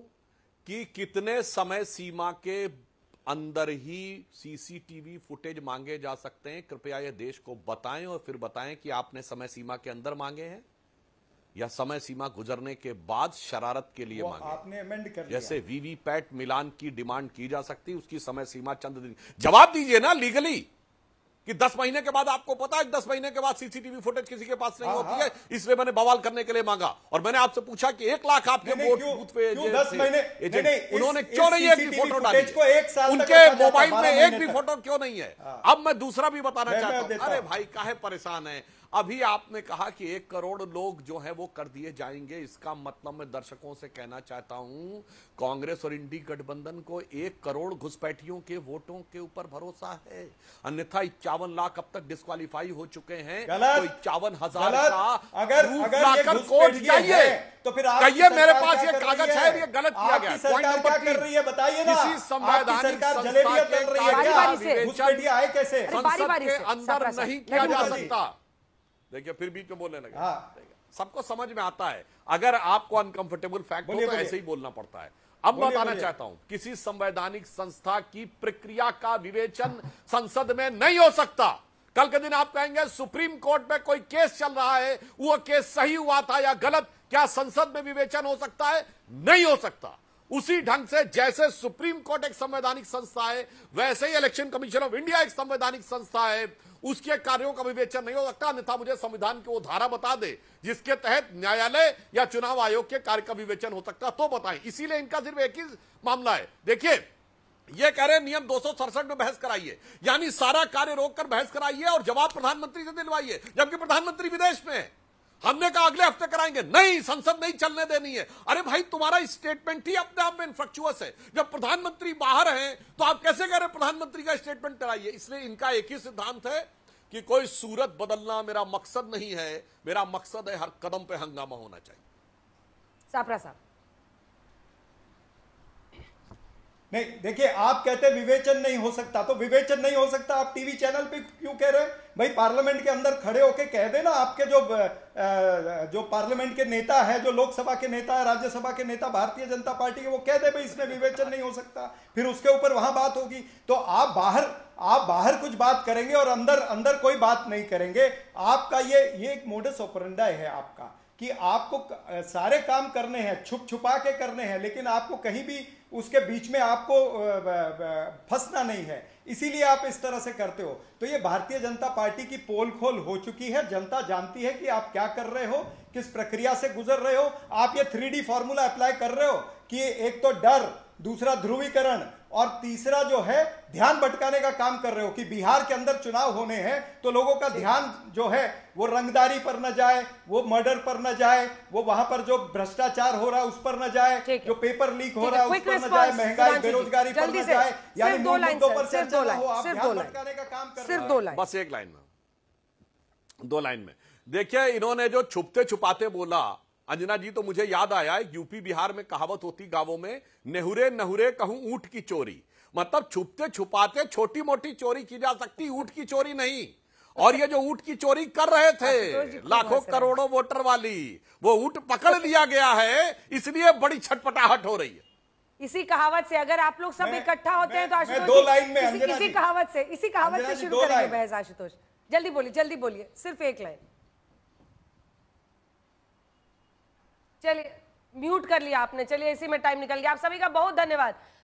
कि कितने समय सीमा के अंदर ही CCTV फुटेज मांगे जा सकते हैं, कृपया यह देश को बताएं और फिर बताएं कि आपने समय सीमा के अंदर मांगे हैं या समय सीमा गुजरने के बाद शरारत के लिए मांगे। आपने अमेंड कर दिया। जैसे वीवीपैट मिलान की डिमांड की जा सकती, उसकी समय सीमा चंद दिन। जवाब दीजिए ना लीगली कि 10 महीने के बाद, आपको पता है 10 महीने के बाद CCTV फुटेज किसी के पास नहीं होती है, इसलिए मैंने बवाल करने के लिए मांगा। और मैंने आपसे पूछा कि 1 लाख आपके वोट बूथ पे 10 महीने उन्होंने क्यों नहीं एक भी फोटो डाली? उनके मोबाइल में एक भी फोटो क्यों नहीं है? अब मैं दूसरा भी बताना चाहता हूं। अरे भाई काहे परेशान है? अभी आपने कहा कि 1 करोड़ लोग जो है वो कर दिए जाएंगे। इसका मतलब मैं दर्शकों से कहना चाहता हूं, कांग्रेस और इंडी गठबंधन को 1 करोड़ घुसपैठियों के वोटों के ऊपर भरोसा है। अन्यथा 51 लाख अब तक डिस्क्वालीफाई हो चुके हैं। तो 51,000 का अगर लाकर कोर्ट जाइए तो फिर कहिए मेरे पास ये कागज है, ये गलत किया गया। पॉइंट नंबर 3 कर रही है, बताइए ना। किसी संवैधानिक जलेबियां चल रही है क्या? घुसपैठिया आए कैसे? संसद के अंदर नहीं किया जा सकता। देखिए फिर बीच में बोलने लगे। सबको समझ में आता है। अगर आपको अनकंफर्टेबल फैक्ट हो तो ऐसे ही बोलना पड़ता है। अब बताना चाहता हूं, किसी संवैधानिक संस्था की प्रक्रिया का विवेचन संसद में नहीं हो सकता। कल के दिन आप कहेंगे सुप्रीम कोर्ट में कोई केस चल रहा है, वो केस सही हुआ था या गलत, क्या संसद में विवेचन हो सकता है? नहीं हो सकता। उसी ढंग से जैसे सुप्रीम कोर्ट एक संवैधानिक संस्था है, वैसे ही इलेक्शन कमीशन ऑफ इंडिया एक संवैधानिक संस्था है, उसके कार्यों का विवेचन नहीं हो सकता। अन्यथा मुझे संविधान की वो धारा बता दे जिसके तहत न्यायालय या चुनाव आयोग के कार्य का विवेचन हो सकता तो बताएं। इसीलिए इनका सिर्फ एक ही मामला है। देखिए, ये कह रहे हैं नियम 267 में बहस कराइए, यानी सारा कार्य रोककर बहस कराइए और जवाब प्रधानमंत्री से दिलवाइए, जबकि प्रधानमंत्री विदेश में है। हमने कहा अगले हफ्ते कराएंगे, नहीं, संसद नहीं चलने देनी है। अरे भाई, तुम्हारा स्टेटमेंट ही अपने आप में इन्फ्रक्चुअस है। जब प्रधानमंत्री बाहर हैं तो आप कैसे कह रहे हैं प्रधानमंत्री का स्टेटमेंट कराइए? इसलिए इनका एक ही सिद्धांत है कि कोई सूरत बदलना मेरा मकसद नहीं है, मेरा मकसद है हर कदम पे हंगामा होना चाहिए। सापरा साहब, नहीं, देखिए, आप कहते हैं विवेचन नहीं हो सकता, तो विवेचन नहीं हो सकता आप टीवी चैनल पे क्यों कह रहे हैं? भाई, पार्लियामेंट के अंदर खड़े होके कह देना, आपके जो पार्लियामेंट के नेता है, जो लोकसभा के नेता है, राज्यसभा के नेता भारतीय जनता पार्टी के, वो कह दे भाई इसमें विवेचन नहीं हो सकता, फिर उसके ऊपर वहां बात होगी। तो आप बाहर कुछ बात करेंगे और अंदर कोई बात नहीं करेंगे। आपका ये एक मोडस ऑपरेंडाई है आपका, कि आपको सारे काम करने हैं, छुपा के करने हैं, लेकिन आपको कहीं भी उसके बीच में आपको फंसना नहीं है, इसीलिए आप इस तरह से करते हो। तो ये भारतीय जनता पार्टी की पोल खोल हो चुकी है। जनता जानती है कि आप क्या कर रहे हो, किस प्रक्रिया से गुजर रहे हो। आप ये 3D फॉर्मूला अप्लाई कर रहे हो कि एक तो डर, दूसरा ध्रुवीकरण और तीसरा जो है ध्यान भटकाने का काम कर रहे हो कि बिहार के अंदर चुनाव होने हैं तो लोगों का ध्यान जो है वो रंगदारी पर न जाए, वो मर्डर पर न जाए, वो वहां पर जो भ्रष्टाचार हो रहा है उस पर न जाए, जो पेपर लीक हो रहा है उस पर न जाए, महंगाई बेरोजगारी पर न जाए, यानी मुद्दों पर चर्चा न हो, आप ध्यान भटकाने का काम कर रहे हो। बस एक लाइन में, 2 लाइन में देखिए, इन्होंने जो छुपते छुपाते बोला अंजना जी, तो मुझे याद आया यूपी बिहार में कहावत होती गांवों में, नेहुरे नहुरे कहूं ऊंट की चोरी। मतलब छुपते छुपाते छोटी मोटी चोरी की जा सकती, ऊंट की चोरी नहीं। और ये जो ऊंट की चोरी कर रहे थे लाखों करोड़ों वोटर वाली, वो ऊंट पकड़ लिया गया है, इसलिए बड़ी छटपटाहट हो रही है। इसी कहावत से अगर आप लोग सब इकट्ठा होते हैं तो आशुतोष, 2 लाइन में इसी कहावत से शुरू करेंगे बहस। आशुतोष, जल्दी बोलिए, सिर्फ एक लाइन। चलिए, म्यूट कर लिया आपने, चलिए इसी में टाइम निकल गया। आप सभी का बहुत धन्यवाद।